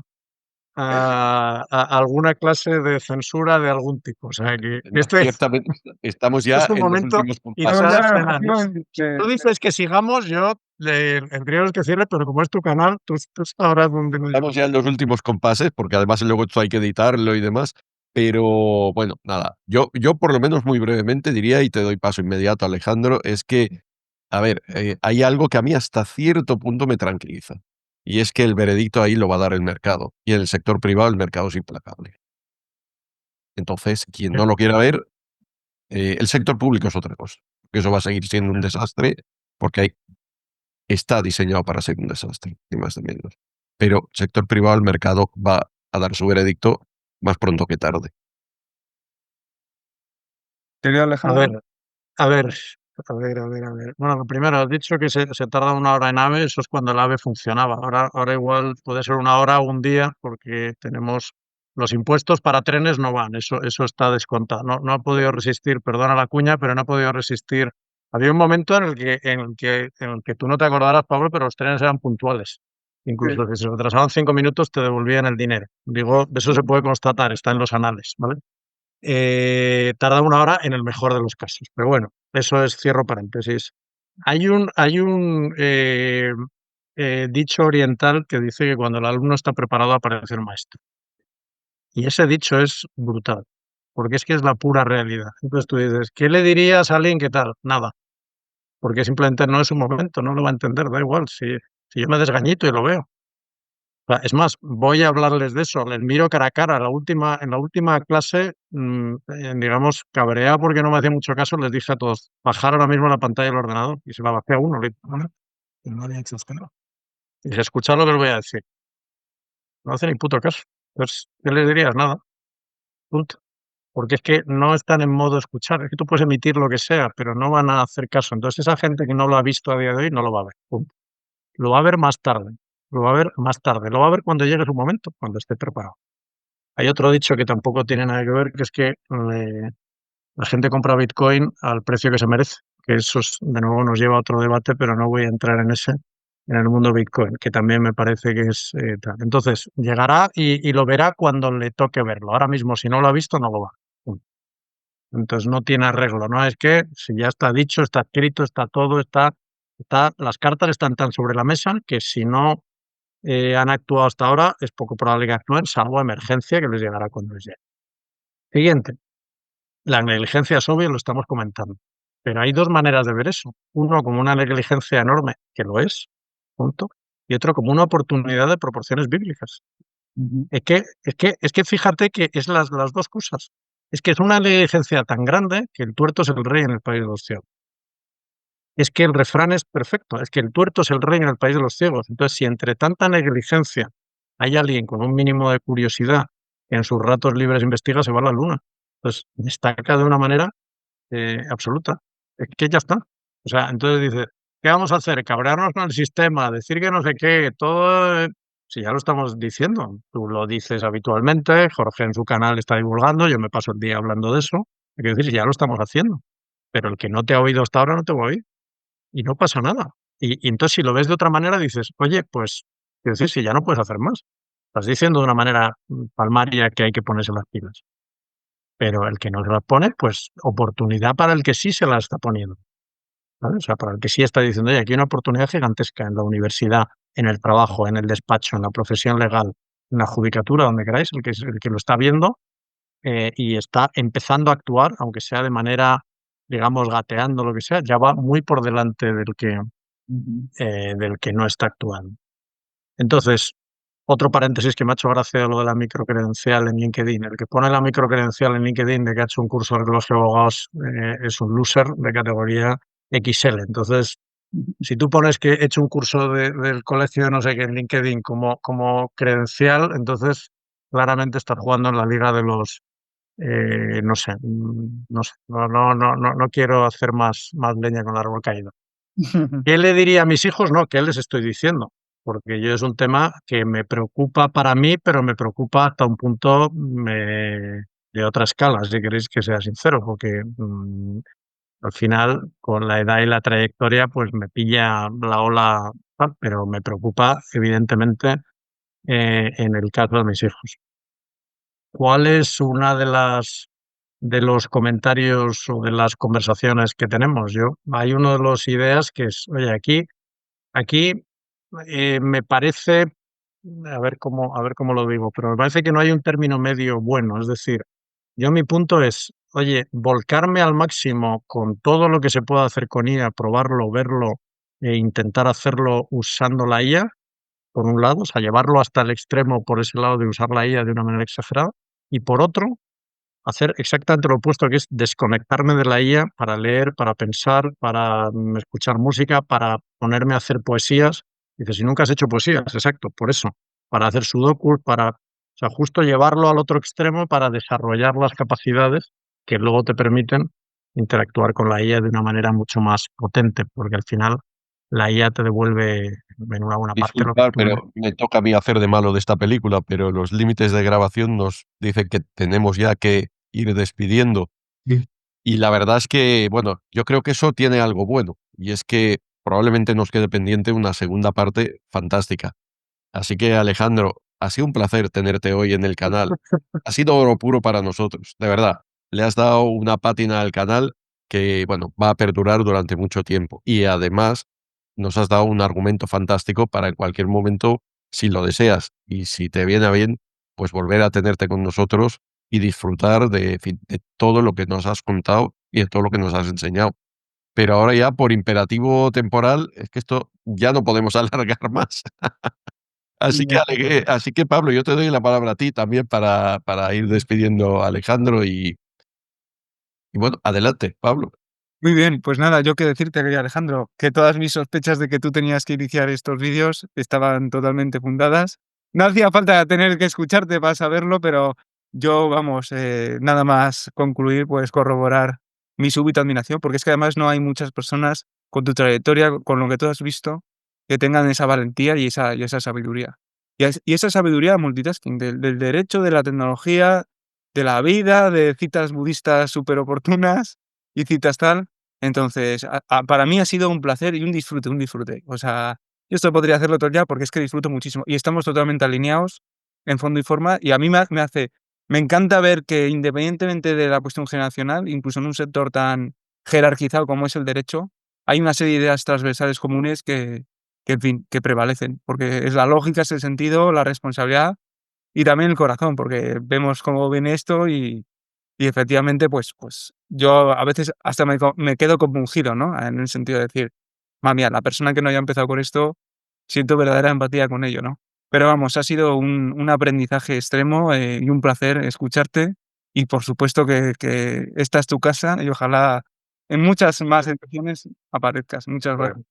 alguna clase de censura de algún tipo. O sea que Ciertamente, estamos este es ya un en los momento últimos y compases. se frenan. Si tú dices que sigamos, el primero es que cierre, pero como es tu canal, tú sabrás dónde lo Estamos ya en los últimos compases, porque además luego esto hay que editarlo y demás. Pero bueno, nada, yo por lo menos muy brevemente diría, y te doy paso inmediato, Alejandro, es que, a ver, hay algo que a mí hasta cierto punto me tranquiliza. Y es que el veredicto ahí lo va a dar el mercado. Y en el sector privado el mercado es implacable. Entonces, quien no lo quiera ver, el sector público es otra cosa. Eso va a seguir siendo un desastre, porque está diseñado para ser un desastre, ni más ni menos. Pero sector privado, el mercado va a dar su veredicto más pronto que tarde. Querido A Alejandro. ver, a ver, a ver. Bueno, lo primero, has dicho que se tarda 1 hora en AVE, eso es cuando el AVE funcionaba. Ahora igual puede ser 1 hora o un día, porque tenemos los impuestos para trenes no van, eso está descontado. No ha podido resistir, perdona la cuña, pero no ha podido resistir. Había un momento en el que tú no te acordarás, Pablo, pero los trenes eran puntuales. Incluso si se retrasaban 5 minutos, te devolvían el dinero. Digo, eso se puede constatar, está en los anales, ¿vale? Tarda 1 hora en el mejor de los casos. Pero bueno, eso es, cierro paréntesis. Hay un dicho oriental que dice que cuando el alumno está preparado aparece el maestro. Y ese dicho es brutal, porque es que es la pura realidad. Entonces tú dices, ¿qué le dirías a alguien que tal? Nada, porque simplemente no es un momento, no lo va a entender, da igual, si yo me desgañito y lo veo. Es más, voy a hablarles de eso, les miro cara a cara. En la última clase, digamos, cabrea porque no me hacía mucho caso, les dije a todos, bajar ahora mismo la pantalla del ordenador y se la bajé a uno. Le dije, "Bueno, que no había hecho esto, no". Y dije, escuchad lo que os voy a decir. No hace ni puto caso. Entonces, ¿qué les dirías? Nada, punto. Porque es que no están en modo escuchar. Es que tú puedes emitir lo que sea, pero no van a hacer caso. Entonces, esa gente que no lo ha visto a día de hoy no lo va a ver. Punto. Lo va a ver más tarde. Lo va a ver más tarde. Lo va a ver cuando llegue su momento, cuando esté preparado. Hay otro dicho que tampoco tiene nada que ver, que es que la gente compra Bitcoin al precio que se merece, que eso de nuevo nos lleva a otro debate, pero no voy a entrar en en el mundo Bitcoin, que también me parece que es tal. Entonces, llegará y lo verá cuando le toque verlo. Ahora mismo, si no lo ha visto, no lo va. Entonces, no tiene arreglo, ¿no? Es que si ya está dicho, está escrito, está todo, las cartas están tan sobre la mesa que si no han actuado hasta ahora, es poco probable que actúen, salvo emergencia que les llegará cuando les llegue. Siguiente. La negligencia es obvia, lo estamos comentando. Pero hay dos maneras de ver eso. Uno como una negligencia enorme, que lo es, punto, y otro como una oportunidad de proporciones bíblicas. Es que fíjate que es las dos cosas. Es que es una negligencia tan grande que el tuerto es el rey en el país de los ciegos. Es que el refrán es perfecto, es que el tuerto es el rey en el país de los ciegos. Entonces, si entre tanta negligencia hay alguien con un mínimo de curiosidad que en sus ratos libres investiga, se va a la luna. Entonces, destaca de una manera absoluta. Es que ya está. O sea, entonces dice, ¿qué vamos a hacer? ¿Cabrearnos con el sistema? ¿Decir que no sé qué? Todo. Si ya lo estamos diciendo. Tú lo dices habitualmente, Jorge en su canal está divulgando, yo me paso el día hablando de eso. Hay que decir, si ya lo estamos haciendo. Pero el que no te ha oído hasta ahora no te va a oír. Y no pasa nada. Y entonces, si lo ves de otra manera, dices, oye, pues, quiero decir, si ya no puedes hacer más. Estás diciendo de una manera palmaria que hay que ponerse las pilas. Pero el que no se las pone, pues oportunidad para el que sí se las está poniendo. ¿Vale? O sea, para el que sí está diciendo, oye, aquí hay una oportunidad gigantesca en la universidad, en el trabajo, en el despacho, en la profesión legal, en la judicatura, donde queráis, el que lo está viendo y está empezando a actuar, aunque sea de manera, digamos, gateando, lo que sea, ya va muy por delante del que no está actuando. Entonces, otro paréntesis que me ha hecho gracia lo de la microcredencial en LinkedIn. El que pone la microcredencial en LinkedIn de que ha hecho un curso de colegio de abogados es un loser de categoría XL. Entonces, si tú pones que he hecho un curso del colegio de no sé qué en LinkedIn como credencial, entonces claramente estás jugando en la liga de los, no sé, no quiero hacer más leña con el árbol caído. ¿Qué le diría a mis hijos? No, ¿qué les estoy diciendo? Porque yo es un tema que me preocupa para mí, pero me preocupa hasta un punto de otra escala, si queréis que sea sincero, porque al final, con la edad y la trayectoria, pues me pilla la ola, pero me preocupa, evidentemente, en el caso de mis hijos. ¿Cuál es una de los comentarios o de las conversaciones que tenemos? Hay una de las ideas que es, oye, aquí me parece, a ver cómo lo digo, pero me parece que no hay un término medio bueno. Es decir, yo mi punto es, oye, volcarme al máximo con todo lo que se pueda hacer con IA, probarlo, verlo e intentar hacerlo usando la IA, por un lado, o sea, llevarlo hasta el extremo por ese lado de usar la IA de una manera exagerada, y por otro, hacer exactamente lo opuesto, que es desconectarme de la IA para leer, para pensar, para escuchar música, para ponerme a hacer poesías. Dices, si nunca has hecho poesías, exacto, por eso, para hacer sudokus, o sea, justo llevarlo al otro extremo para desarrollar las capacidades que luego te permiten interactuar con la IA de una manera mucho más potente, porque al final la IA te devuelve en una buena parte lo que Disculpad, tú le... pero me toca a mí hacer de malo de esta película, pero los límites de grabación nos dicen que tenemos ya que ir despidiendo. Sí. Y la verdad es que, bueno, yo creo que eso tiene algo bueno, y es que probablemente nos quede pendiente una segunda parte fantástica. Así que, Alejandro, ha sido un placer tenerte hoy en el canal. Ha sido oro puro para nosotros, de verdad. Le has dado una pátina al canal que, bueno, va a perdurar durante mucho tiempo. Y además, nos has dado un argumento fantástico para en cualquier momento, si lo deseas y si te viene a bien, pues volver a tenerte con nosotros y disfrutar de, en fin, de todo lo que nos has contado y de todo lo que nos has enseñado. Pero ahora ya, por imperativo temporal, es que esto ya no podemos alargar más. Así que, Pablo, yo te doy la palabra a ti también para ir despidiendo a Alejandro y bueno, adelante, Pablo. Muy bien, pues nada, yo que decirte, querido Alejandro, que todas mis sospechas de que tú tenías que iniciar estos vídeos estaban totalmente fundadas. No hacía falta tener que escucharte para saberlo, pero yo, vamos, nada más concluir, pues corroborar mi súbita admiración, porque es que además no hay muchas personas con tu trayectoria, con lo que tú has visto, que tengan esa valentía y esa sabiduría. Y esa sabiduría multitasking, del derecho, de la tecnología, de la vida, de citas budistas súper oportunas y citas tal. Entonces, para mí ha sido un placer y un disfrute, un disfrute. O sea, yo esto podría hacerlo todo el día porque es que disfruto muchísimo y estamos totalmente alineados en fondo y forma y a mí me encanta ver que independientemente de la cuestión generacional, incluso en un sector tan jerarquizado como es el derecho, hay una serie de ideas transversales comunes que en fin, que prevalecen, porque es la lógica, es el sentido, la responsabilidad y también el corazón, porque vemos cómo viene esto y Y efectivamente, pues yo a veces hasta me quedo compungido, ¿no? En el sentido de decir, madre mía, la persona que no haya empezado con esto, siento verdadera empatía con ello, ¿no? Pero vamos, ha sido un aprendizaje extremo y un placer escucharte. Y por supuesto que esta es tu casa y ojalá en muchas más ediciones aparezcas. Muchas gracias.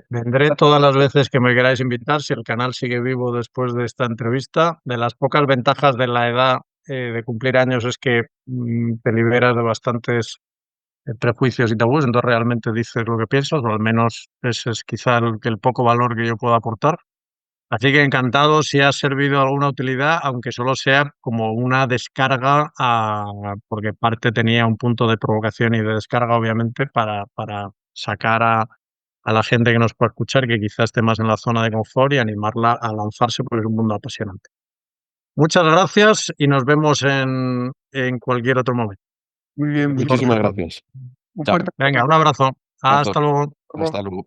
Vendré todas las veces que me queráis invitar, si el canal sigue vivo después de esta entrevista. De las pocas ventajas de la edad de cumplir años es que te liberas de bastantes prejuicios y tabús, entonces realmente dices lo que piensas, o al menos ese es quizá el poco valor que yo puedo aportar. Así que encantado si ha servido de alguna utilidad, aunque solo sea como una descarga, porque parte tenía un punto de provocación y de descarga, obviamente, para sacar a la gente que nos pueda escuchar, que quizás esté más en la zona de confort y animarla a lanzarse porque es un mundo apasionante. Muchas gracias y nos vemos en cualquier otro momento. Muy bien, Muchísimas gracias. un Chao. fuerte Venga, un abrazo. Abrazo. Hasta luego. Hasta luego.